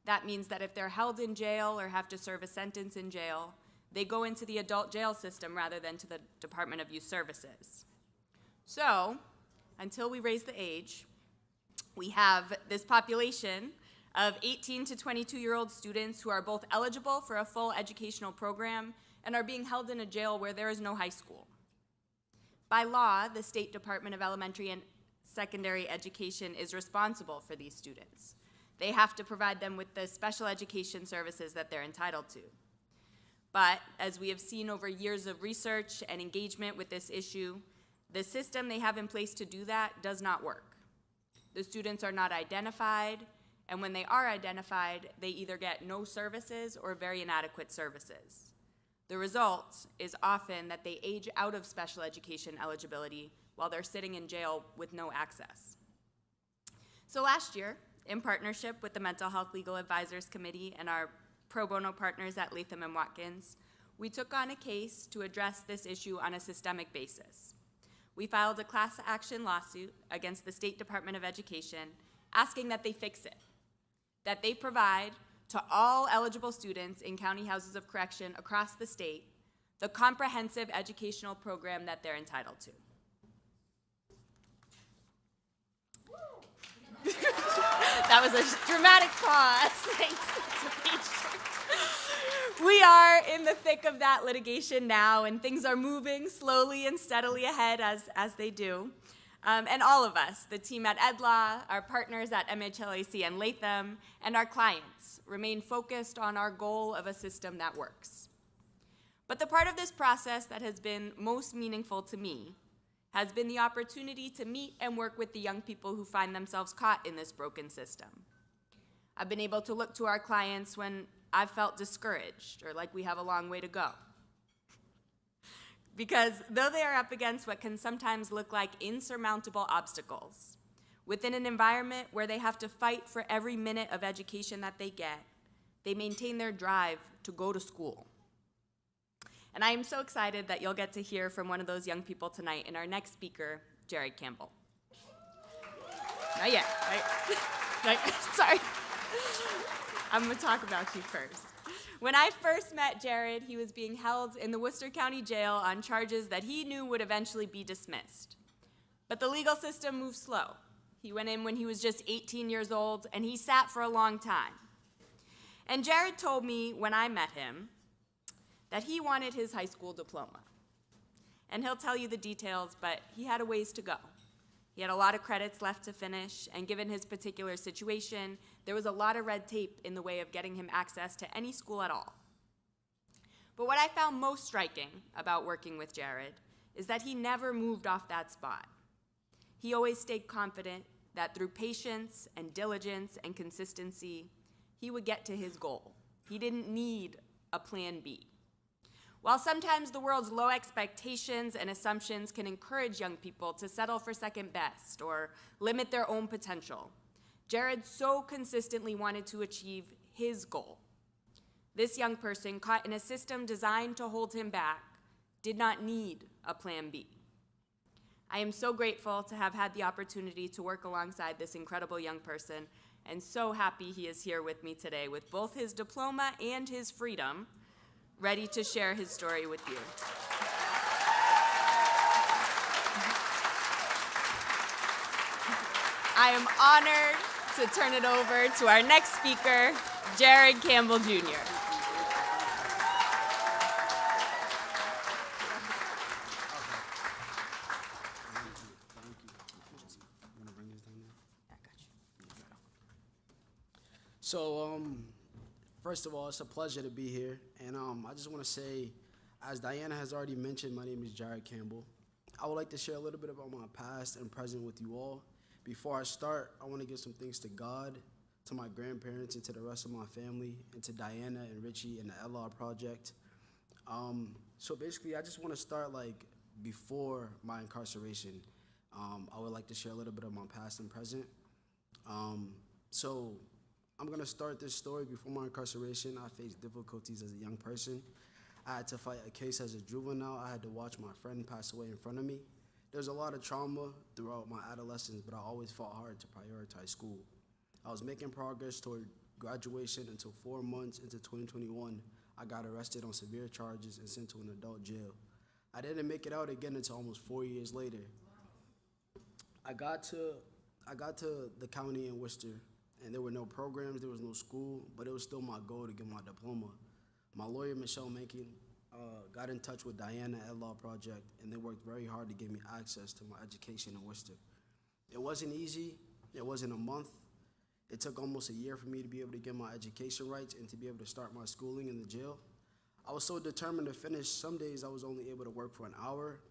That means that if they're held in jail or have to serve a sentence in jail, they go into the adult jail system rather than to the Department of Youth Services. So, until we raise the age, we have this population of 18 to 22-year-old students who are both eligible for a full educational program and are being held in a jail where there is no high school. By law, the State Department of Elementary and Secondary Education is responsible for these students. They have to provide them with the special education services that they're entitled to. But as we have seen over years of research and engagement with this issue, the system they have in place to do that does not work. The students are not identified, and when they are identified, they either get no services or very inadequate services. The result is often that they age out of special education eligibility while they're sitting in jail with no access. So last year, in partnership with the Mental Health Legal Advisors Committee and our pro bono partners at Latham & Watkins, we took on a case to address this issue on a systemic basis. We filed a class action lawsuit against the State Department of Education asking that they fix it, that they provide to all eligible students in county houses of correction across the state the comprehensive educational program that they're entitled to. That was a dramatic pause. Thanks. We are in the thick of that litigation now, and things are moving slowly and steadily ahead as they do. And all of us, the team at EdLaw, our partners at MHLAC and Latham, and our clients remain focused on our goal of a system that works. But the part of this process that has been most meaningful to me has been the opportunity to meet and work with the young people who find themselves caught in this broken system. I've been able to look to our clients when I've felt discouraged or like we have a long way to go. Because though they are up against what can sometimes look like insurmountable obstacles, within an environment where they have to fight for every minute of education that they get, they maintain their drive to go to school. And I am so excited that you'll get to hear from one of those young people tonight in our next speaker, Jared Campbell. Not yet, right? Sorry. I'm gonna talk about you first. When I first met Jared, he was being held in the Worcester County Jail on charges that he knew would eventually be dismissed. But the legal system moves slow. He went in when he was just 18 years old, and he sat for a long time. And Jared told me when I met him that he wanted his high school diploma. And he'll tell you the details, but he had a ways to go. He had a lot of credits left to finish, and given his particular situation, there was a lot of red tape in the way of getting him access to any school at all. But what I found most striking about working with Jared is that he never moved off that spot. He always stayed confident that through patience and diligence and consistency, he would get to his goal. He didn't need a plan B. While sometimes the world's low expectations and assumptions can encourage young people to settle for second best or limit their own potential, Jared so consistently wanted to achieve his goal. This young person, caught in a system designed to hold him back, did not need a plan B. I am so grateful to have had the opportunity to work alongside this incredible young person, and so happy he is here with me today with both his diploma and his freedom, ready to share his story with you. I am honored to turn it over to our next speaker, Jared Campbell Jr. So, first of all, it's a pleasure to be here. And I just want to say, as Diana has already mentioned, my name is Jared Campbell. I would like to share a little bit about my past and present with you all. Before I start, I want to give some thanks to God, to my grandparents, and to the rest of my family, and to Diana and Richie and the LR Project. So basically, I just want to start like before my incarceration. I would like to share a little bit of my past and present. So I'm going to start this story. Before my incarceration, I faced difficulties as a young person. I had to fight a case as a juvenile. I had to watch my friend pass away in front of me. There was a lot of trauma throughout my adolescence, but I always fought hard to prioritize school. I was making progress toward graduation until 4 months into 2021. I got arrested on severe charges and sent to an adult jail. I didn't make it out again until almost 4 years later. I got to the county in Worcester, and there were no programs, there was no school, but it was still my goal to get my diploma. My lawyer, Michelle Mencken, got in touch with Diana at Law Project, and they worked very hard to give me access to my education in Worcester. It wasn't easy, it wasn't a month. It took almost a year for me to be able to get my education rights and to be able to start my schooling in the jail. I was so determined to finish. Some days I was only able to work for an hour.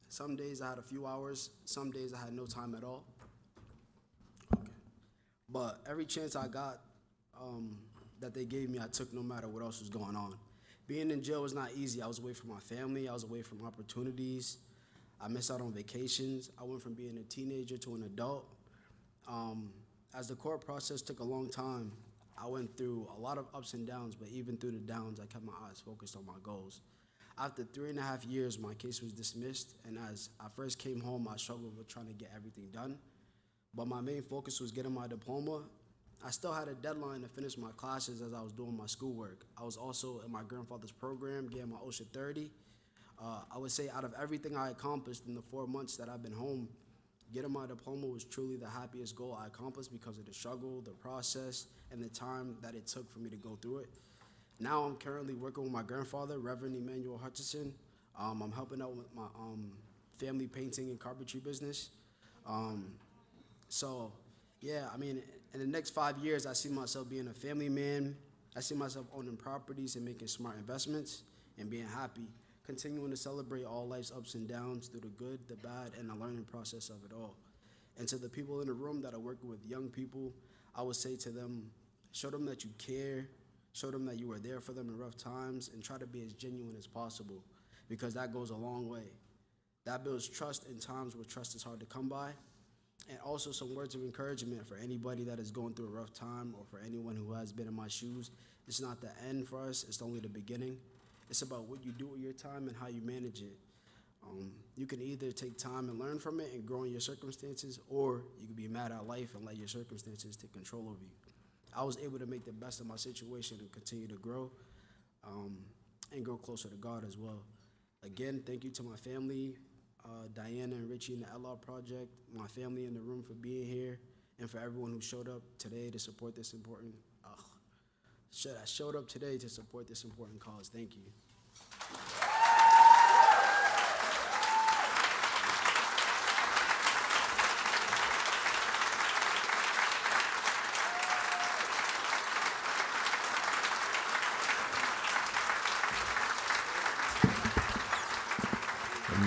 Some days I had a few hours. Some days I had no time at all. But every chance I got that they gave me, I took no matter what else was going on. Being in jail was not easy. I was away from my family. I was away from opportunities. I missed out on vacations. I went from being a teenager to an adult. As the court process took a long time, I went through a lot of ups and downs, but even through the downs, I kept my eyes focused on my goals. After 3.5 years, my case was dismissed, and as I first came home, I struggled with trying to get everything done. But my main focus was getting my diploma. I still had a deadline to finish my classes as I was doing my schoolwork. I was also in my grandfather's program, getting my OSHA 30. I would say out of everything I accomplished in the 4 months that I've been home, getting my diploma was truly the happiest goal I accomplished because of the struggle, the process, and the time that it took for me to go through it. Now I'm currently working with my grandfather, Reverend Emmanuel Hutchison. I'm helping out with my family painting and carpentry business. So, yeah, I mean, in the next 5 years, I see myself being a family man. I see myself owning properties and making smart investments and being happy, continuing to celebrate all life's ups and downs through the good, the bad, and the learning process of it all. And to the people in the room that are working with young people, I would say to them, show them that you care, show them that you are there for them in rough times, and try to be as genuine as possible, because that goes a long way. That builds trust in times where trust is hard to come by. And also some words of encouragement for anybody that is going through a rough time, or for anyone who has been in my shoes. It's not the end for us, it's only the beginning. It's about what you do with your time and how you manage it. You can either take time and learn from it and grow in your circumstances, or you can be mad at life and let your circumstances take control of you. I was able to make the best of my situation and continue to grow, and grow closer to God as well. Again, thank you to my family, Diana and Richie in the LR Project, my family in the room for being here, and for everyone who showed up today to support this important, showed up today to support this important cause. Thank you.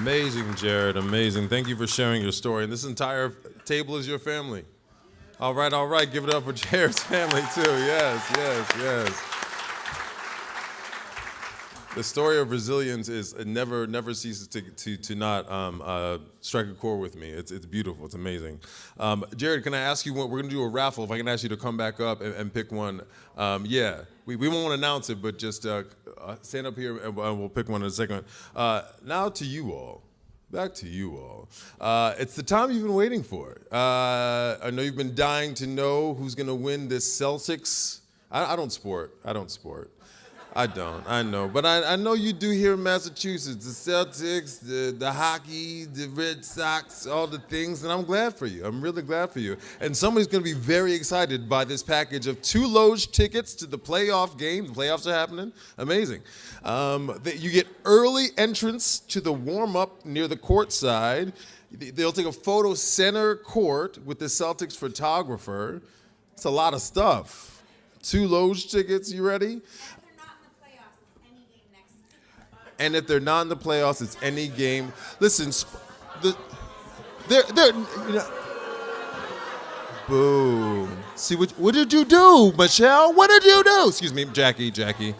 Amazing, Jared, amazing. Thank you for sharing your story. And this entire table is your family. All right. Give it up for Jared's family, too. Yes. The story of resilience is it never ceases to not strike a chord with me. It's beautiful. It's amazing. Jared, can I ask you what? We're going to do a raffle. If I can ask you to come back up and pick one. We won't announce it, but just stand up here and we'll pick one in a second. Now to you all. Back to you all. It's the time you've been waiting for. I know you've been dying to know who's going to win this Celtics. I don't sport. I don't. I know. But I know you do here in Massachusetts. The Celtics, the hockey, the Red Sox, all the things. And I'm glad for you. I'm really glad for you. And somebody's going to be very excited by this package of 2 Loge tickets to the playoff game. The playoffs are happening. Amazing. You get early entrance to the warm-up near the court side. They'll take a photo center court with the Celtics photographer. It's a lot of stuff. 2 Loge tickets. You ready? And if they're not in the playoffs, it's any game. Listen, boom. See, what did you do, Michelle? What did you do? Excuse me, Jackie. Dang.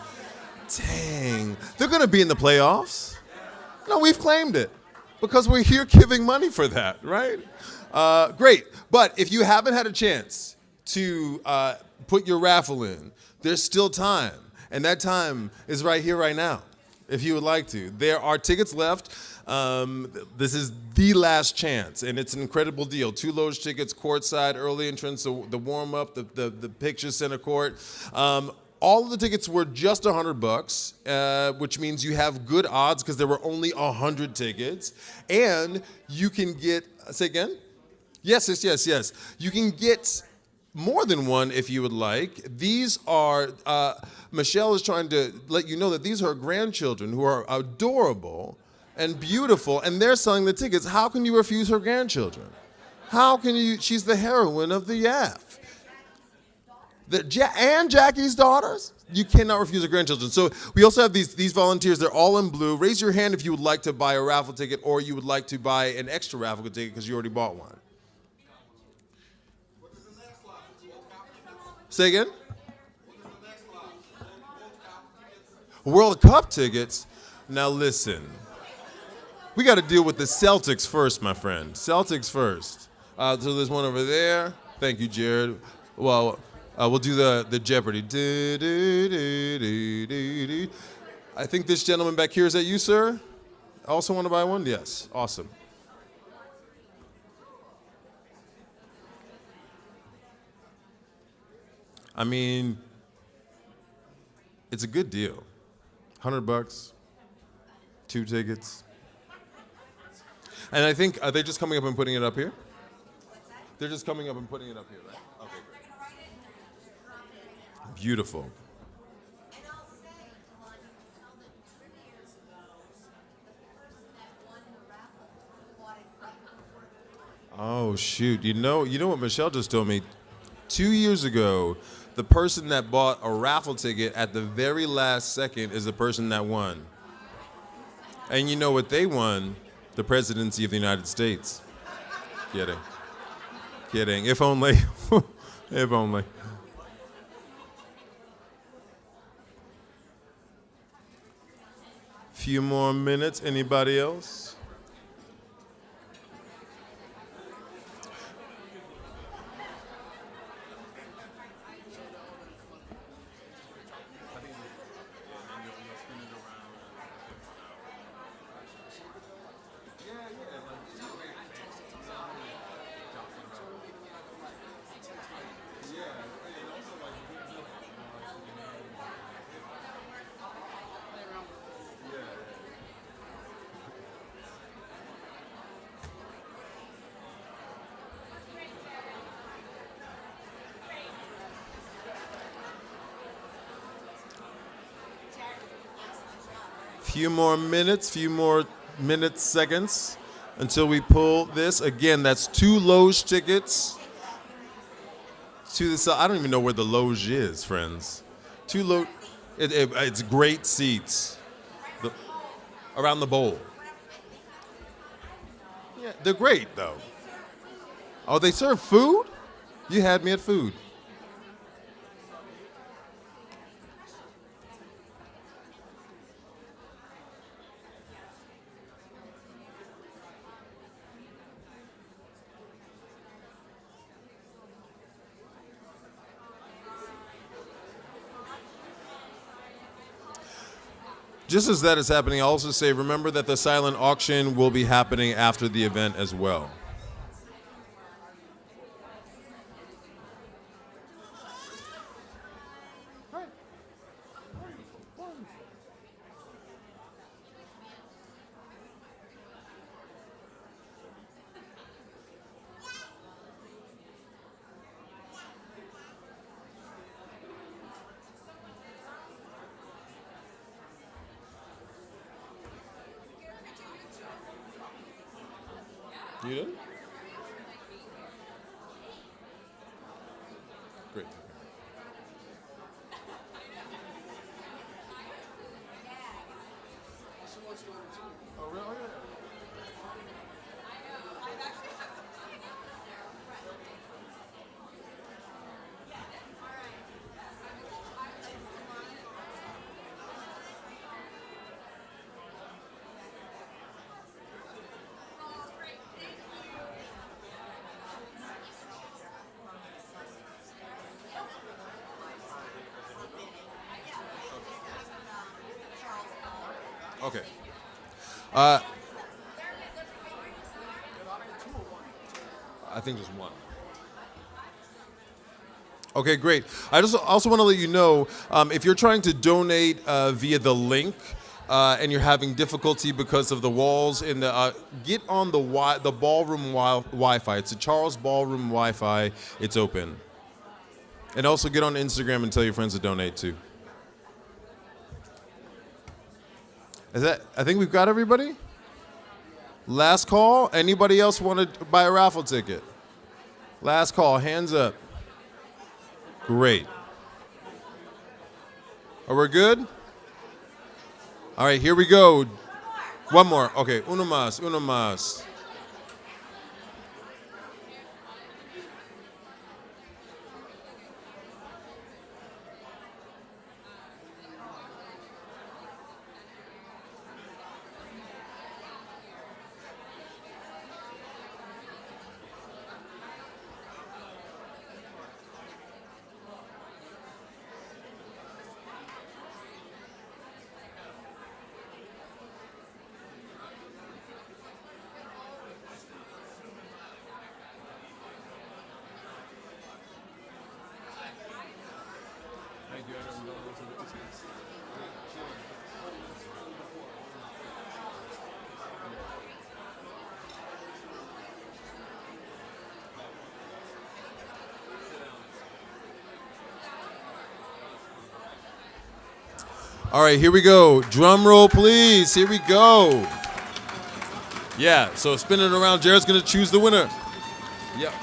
They're going to be in the playoffs. No, we've claimed it because we're here giving money for that, right? Great. But if you haven't had a chance to put your raffle in, there's still time. And that time is right here, right now. If you would like to. There are tickets left. This is the last chance, and it's an incredible deal. 2 Loge tickets, courtside, early entrance, the warm-up, the picture center court. All of the tickets were just $100, which means you have good odds because there were only 100 tickets. And you can get, say again? Yes. You can get more than one if you would like. These are, Michelle is trying to let you know that these are her grandchildren who are adorable and beautiful, and they're selling the tickets. How can you refuse her grandchildren? How can you? She's the heroine of the YAF. And Jackie's daughters? You cannot refuse her grandchildren. So we also have these volunteers. They're all in blue. Raise your hand if you would like to buy a raffle ticket or you would like to buy an extra raffle ticket because you already bought one. Say again? World Cup tickets? Now listen. We got to deal with the Celtics first, my friend. Celtics first. So there's one over there. Thank you, Jared. Well, we'll do the Jeopardy. I think this gentleman back here, is that you, sir? Also want to buy one? Yes. Awesome. I mean, it's a good deal. $100, 2 tickets. And I think, are they just coming up and putting it up here? They're just coming up and putting it up here, right? Okay, great. Beautiful. Oh, shoot. You know what Michelle just told me? 2 years ago, the person that bought a raffle ticket at the very last second is the person that won. And you know what they won? The presidency of the United States. Kidding. If only. If only. Few more minutes. Anybody else? Few more minutes, seconds until we pull this. Again, that's 2 Loge tickets to the side. I don't even know where the Loge is, friends. 2 Loge, it's great seats around the bowl. Yeah, they're great though. Oh, they serve food? You had me at food. Just as that is happening, I'll also say, remember that the silent auction will be happening after the event as well. You did? Great. Oh, really? Okay. I think just one. Okay, great. I just also want to let you know, if you're trying to donate via the link and you're having difficulty because of the walls in the, get on the ballroom Wi-Fi. It's a Charles Ballroom Wi-Fi. It's open. And also get on Instagram and tell your friends to donate too. I think we've got everybody. Last call. Anybody else want to buy a raffle ticket? Last call. Hands up. Great. Are we good? All right, here we go. One more. Okay, uno más, uno más. All right, here we go. Drum roll, please. Here we go. Yeah, so spin it around. Jared's going to choose the winner. Yep.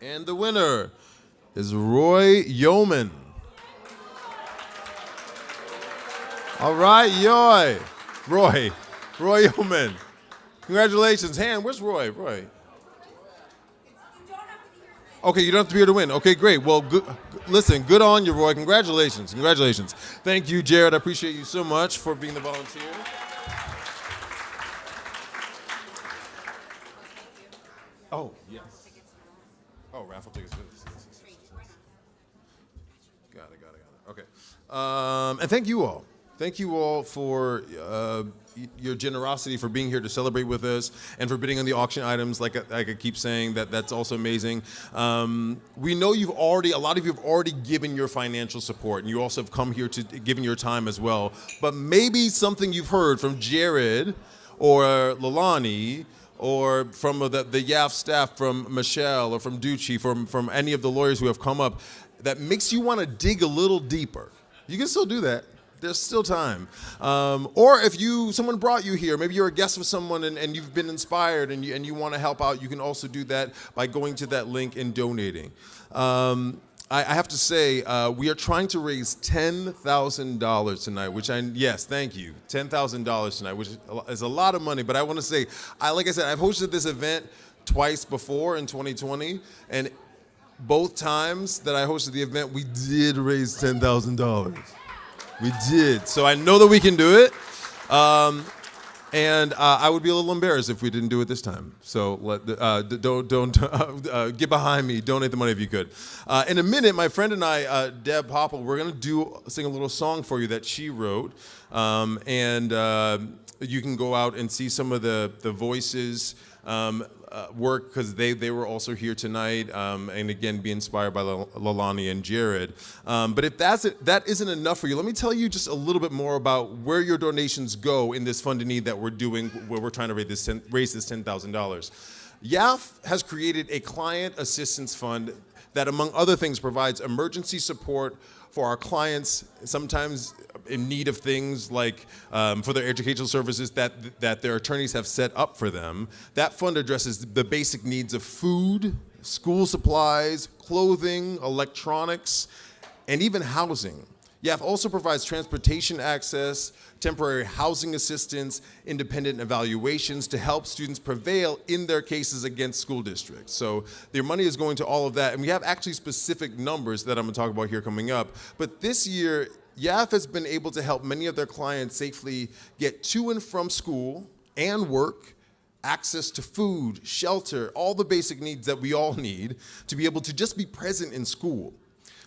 And the winner is Roy Yeoman. All right, Roy Yeoman. Congratulations. Where's Roy? Okay, you don't have to be here to win. Okay, great. Well, listen, good on you, Roy. Congratulations. Thank you, Jared. I appreciate you so much for being the volunteer. Oh, yes. Oh, raffle tickets. Got it. Okay. And thank you all. Thank you all for your generosity, for being here to celebrate with us, and for bidding on the auction items. Like I keep saying, that's also amazing. We know a lot of you have already given your financial support, and you also have come here to giving your time as well. But maybe something you've heard from Jared or Lalani, or from the YAF staff, from Michelle or from Ducci, from any of the lawyers who have come up, that makes you want to dig a little deeper. You can still do that. There's still time. Or if someone brought you here, maybe you're a guest with someone and you've been inspired and you want to help out, you can also do that by going to that link and donating. I have to say, we are trying to raise $10,000 tonight, yes, thank you, $10,000 tonight, which is a lot of money. But I want to say, like I said, I've hosted this event twice before in 2020, and both times that I hosted the event, we did raise $10,000. We did. So I know that we can do it. And I would be a little embarrassed if we didn't do it this time. So don't get behind me. Donate the money if you could. In a minute, my friend and I, Deb Popple, we're going to sing a little song for you that she wrote. You can go out and see some of the voices work, because they were also here tonight, and again, be inspired by Lalani and Jared. But if that isn't enough for you, let me tell you just a little bit more about where your donations go in this Fund a Need that we're doing, where we're trying to raise this $10,000. YAF has created a client assistance fund that, among other things, provides emergency support for our clients, sometimes in need of things like for their educational services that their attorneys have set up for them. That fund addresses the basic needs of food, school supplies, clothing, electronics, and even housing. YAF also provides transportation access, temporary housing assistance, independent evaluations to help students prevail in their cases against school districts. So their money is going to all of that, and we have actually specific numbers that I'm going to talk about here coming up. But this year, YAF has been able to help many of their clients safely get to and from school and work, access to food, shelter, all the basic needs that we all need to be able to just be present in school.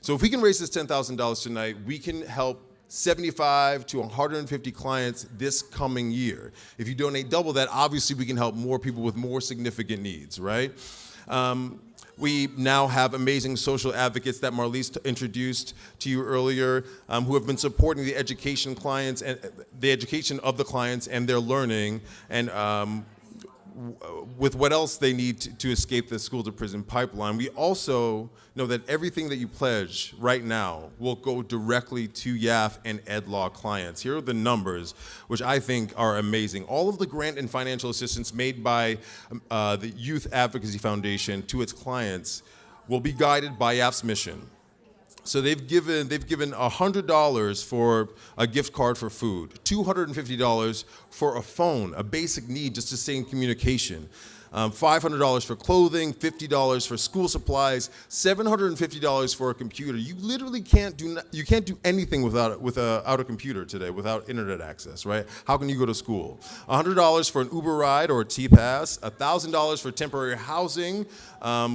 So if we can raise this $10,000 tonight, we can help 75 to 150 clients this coming year. If you donate double that, obviously we can help more people with more significant needs, right? We now have amazing social advocates that Marlise introduced to you earlier, who have been supporting the education clients and the education of the clients and their learning, and with what else they need to escape the school to prison pipeline. We also know that everything that you pledge right now will go directly to YAF and Ed Law clients. Here are the numbers, which I think are amazing. All of the grant and financial assistance made by the Youth Advocacy Foundation to its clients will be guided by YAF's mission. So they've given $100 for a gift card for food, $250 for a phone, a basic need just to stay in communication, $500 for clothing, $50 for school supplies, $750 for a computer. You literally can't do anything without a computer today, without internet access, right? How can you go to school? $100 for an Uber ride or a T-Pass, $1,000 for temporary housing,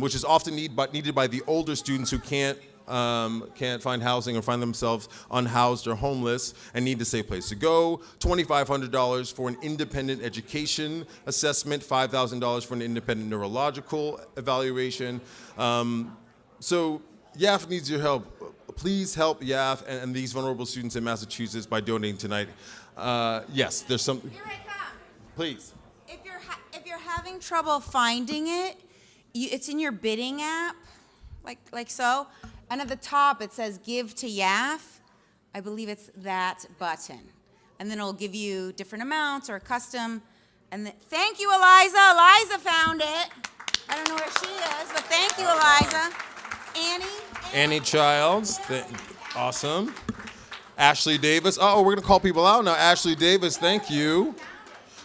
which is often needed by the older students who can't find housing or find themselves unhoused or homeless and need a safe place to go, $2,500 for an independent education assessment, $5,000 for an independent neurological evaluation. So YAF needs your help. Please help YAF and these vulnerable students in Massachusetts by donating tonight. Yes, there's some. Here I come. Please. If you're having trouble finding it, it's in your bidding app, like so. And at the top, it says Give to YAF. I believe it's that button. And then it'll give you different amounts or custom. And thank you, Eliza. Eliza found it. I don't know where she is, but thank you, Eliza. Annie Childs. Awesome. Ashley Davis. Oh, we're going to call people out now. Ashley Davis, thank you.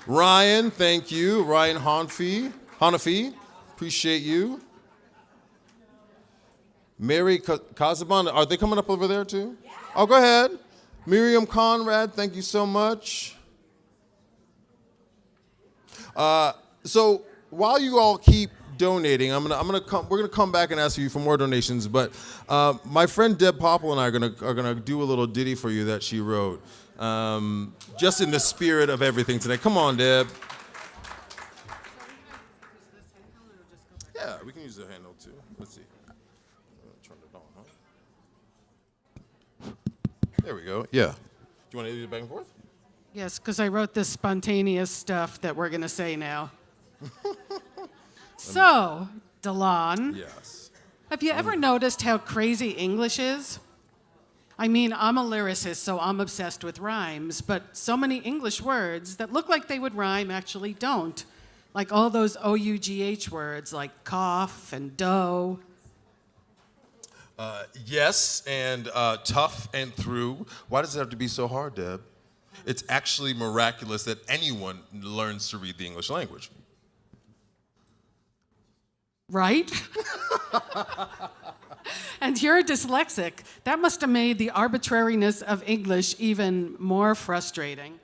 Ryan, thank you. Ryan Hanafi, appreciate you. Mary Casaban, are they coming up over there too? Yeah. Oh, go ahead. Miriam Conrad, thank you so much. So while you all keep donating, we're gonna come back and ask you for more donations. But my friend Deb Popple and I are gonna do a little ditty for you that she wrote, just in the spirit of everything today. Come on, Deb. Yeah, we can use the handle too. Let's see. There we go. Yeah. Do you want to do it back and forth? Yes, because I wrote this spontaneous stuff that we're going to say now. So, Delon. Yes. Have you ever noticed how crazy English is? I mean, I'm a lyricist, so I'm obsessed with rhymes, but so many English words that look like they would rhyme actually don't. Like all those OUGH words like cough and dough. Yes, and tough and through. Why does it have to be so hard, Deb? It's actually miraculous that anyone learns to read the English language. Right? And you're dyslexic. That must have made the arbitrariness of English even more frustrating.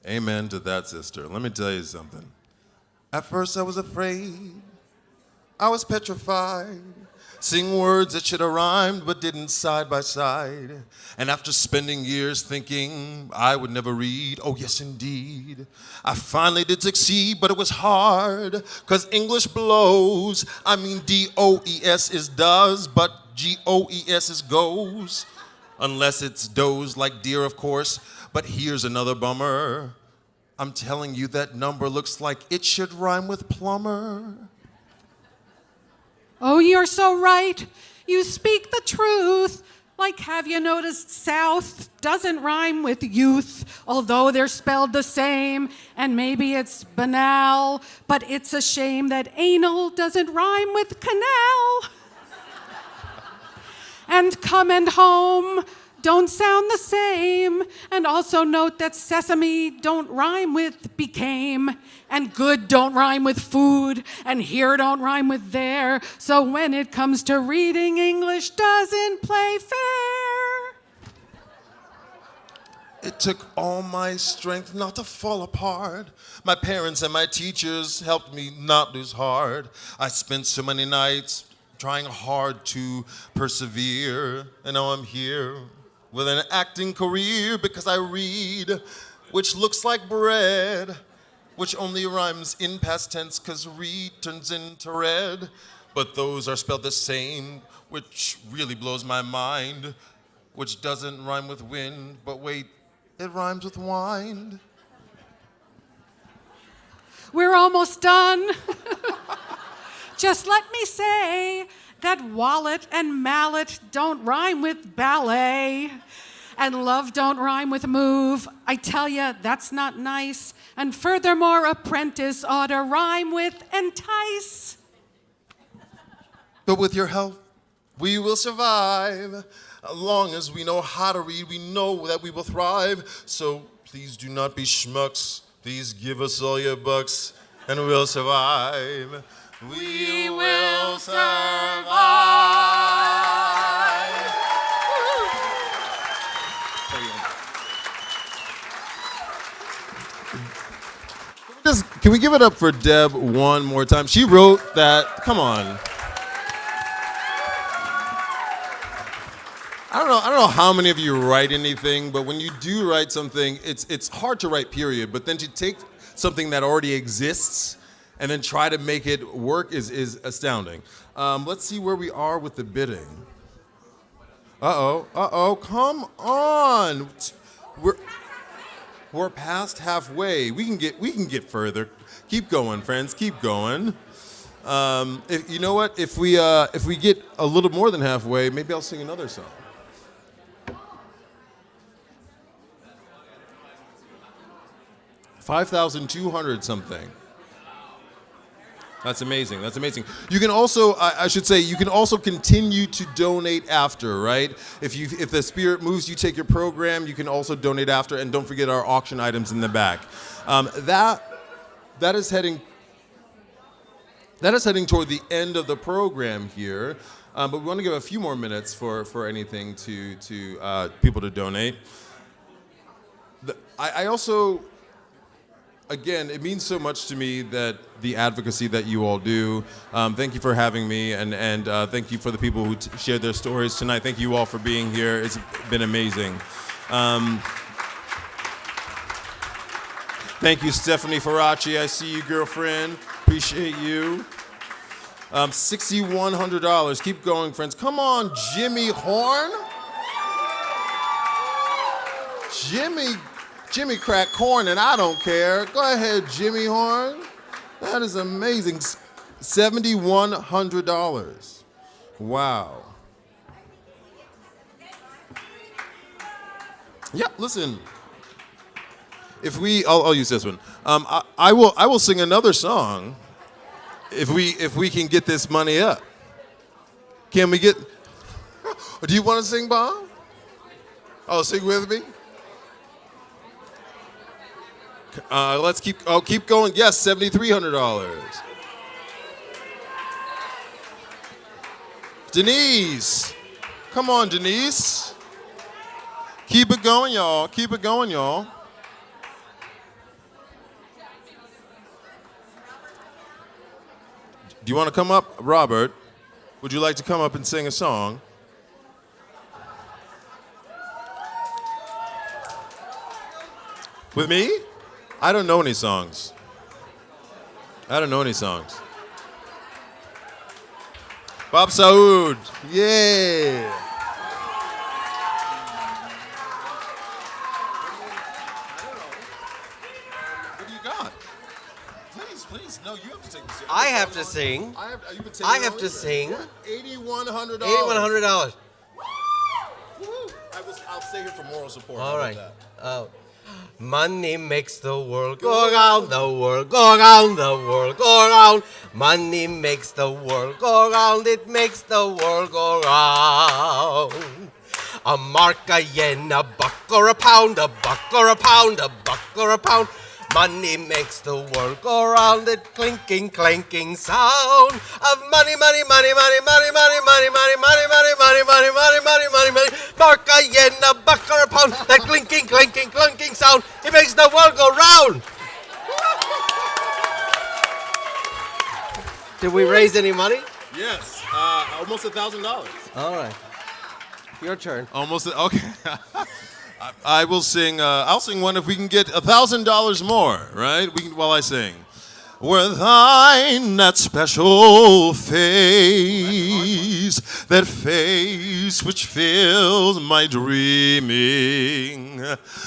Amen to that, sister. Let me tell you something. At first I was afraid. I was petrified. Sing words that should have rhymed but didn't side by side. And after spending years thinking I would never read, oh yes indeed, I finally did succeed, but it was hard, 'cause English blows. I mean D-O-E-S is does, but G-O-E-S is goes. Unless it's does like deer, of course. But here's another bummer. I'm telling you that number looks like it should rhyme with plumber. Oh, you're so right. You speak the truth. Like, have you noticed South doesn't rhyme with youth, although they're spelled the same, and maybe it's banal, but it's a shame that anal doesn't rhyme with canal. And come and home don't sound the same. And also note that sesame don't rhyme with became, and good don't rhyme with food, and here don't rhyme with there. So when it comes to reading, English doesn't play fair. It took all my strength not to fall apart. My parents and my teachers helped me not lose heart. I spent so many nights trying hard to persevere, and now I'm here with an acting career because I read, which looks like bread, which only rhymes in past tense 'cause read turns into read. But those are spelled the same, which really blows my mind, which doesn't rhyme with wind, but wait, it rhymes with wine. We're almost done. Just let me say that wallet and mallet don't rhyme with ballet, and love don't rhyme with move. I tell ya, that's not nice. And furthermore, apprentice ought to rhyme with entice. But with your help, we will survive. As long as we know how to read, we know that we will thrive. So please do not be schmucks. Please give us all your bucks, and we'll survive. We will survive. Can we give it up for Deb one more time? She wrote that. Come on. I don't know how many of you write anything, but when you do write something, it's hard to write, period. But then to take something that already exists and then try to make it work is astounding. Let's see where we are with the bidding. Come on. We're past halfway. We can get further. Keep going, friends. Keep going. You know what? If we get a little more than halfway, maybe I'll sing another song. $5,200 something. That's amazing. That's amazing. You can also, I should say, you can also continue to donate after, right? If the spirit moves you, take your program, you can also donate after, and don't forget our auction items in the back. That is heading toward the end of the program here, but we want to give a few more minutes for anything to people to donate. I also. Again, it means so much to me that the advocacy that you all do. Thank you for having me, and thank you for the people who shared their stories tonight. Thank you all for being here. It's been amazing. Thank you, Stephanie Faraci. I see you, girlfriend. Appreciate you. $6,100. Keep going, friends. Come on, Jimmy Horn. Jimmy cracked corn, and I don't care. Go ahead, Jimmy Horn. That is amazing. $7,100. Wow. Yeah, listen. I'll use this one. I will sing another song if we can get this money up. Can we get? Do you want to sing, Bob? Oh, sing with me. Let's keep going. Yes, $7,300. Denise. Come on, Denise. Keep it going, y'all. Keep it going, y'all. Do you want to come up? Robert, would you like to come up and sing a song? With me? I don't know any songs. I don't know any songs. Bob Saud. Yeah. What do you got? Please. No, you have to take this. I have to sing. I have to sing. $8,100. $8,100. I'll stay here for moral support. All How right. about that? Money makes the world go round, the world go round, the world go round. Money makes the world go round, it makes the world go round. A mark, a yen, a buck or a pound, a buck or a pound, a buck or a pound. Money makes the world go round, it clinking, clanking sound of money, money, money, money, money, money, money, money, money, money, money, money, money, money, money, money. Mark, a yen, a buck or a pound, that clinking, clanking, clunking sound, it makes the world go round. Did we raise any money? Yes, almost $1,000. All right, your turn. Almost. Okay. I will sing. I'll sing one if we can get $1,000 more. Right? While I sing. Were thine that special face, that face which fills my dreaming,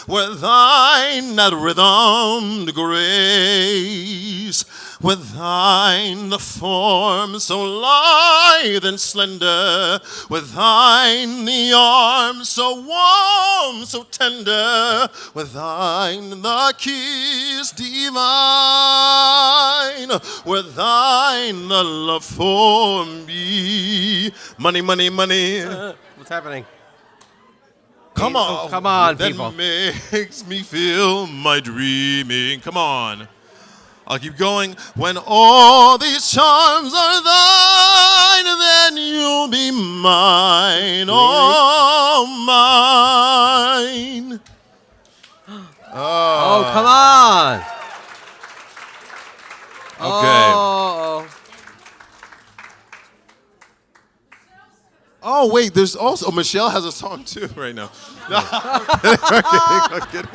were thine that rhythmed grace, with thine the form so lithe and slender, with thine the arms so warm, so tender, with thine the kiss divine, with thine the love for me. Money, money, money. What's happening? Come on. Oh, come on, people. That makes me feel my dreaming. Come on. I'll keep going. When all these charms are thine, then you'll be mine, all mine. Oh, come on. Okay. Oh. Oh, wait, there's also, Michelle has a song too right now. No, I'm kidding.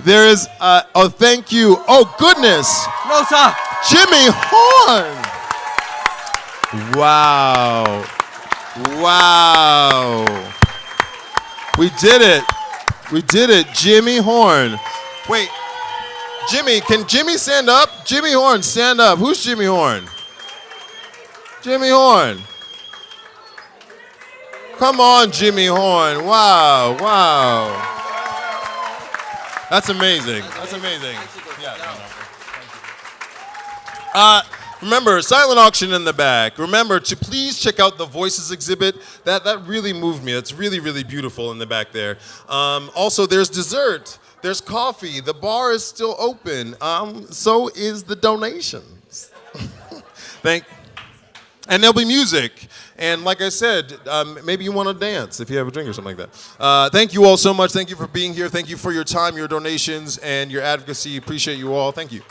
There is, oh, thank you. Oh, goodness. No, sir. Jimmy Horn. Wow. Wow. We did it. We did it. Jimmy Horn. Wait, Jimmy, can Jimmy stand up? Jimmy Horn, stand up. Who's Jimmy Horn? Jimmy Horn. Come on, Jimmy Horn. Wow, wow. That's amazing. That's amazing. Yeah, remember, silent auction in the back. Remember to please check out the Voices exhibit. That really moved me. That's really, really beautiful in the back there. Also, there's dessert. There's coffee. The bar is still open. So is the donations. And there'll be music. And like I said, maybe you want to dance if you have a drink or something like that. Thank you all so much. Thank you for being here. Thank you for your time, your donations, and your advocacy. Appreciate you all. Thank you.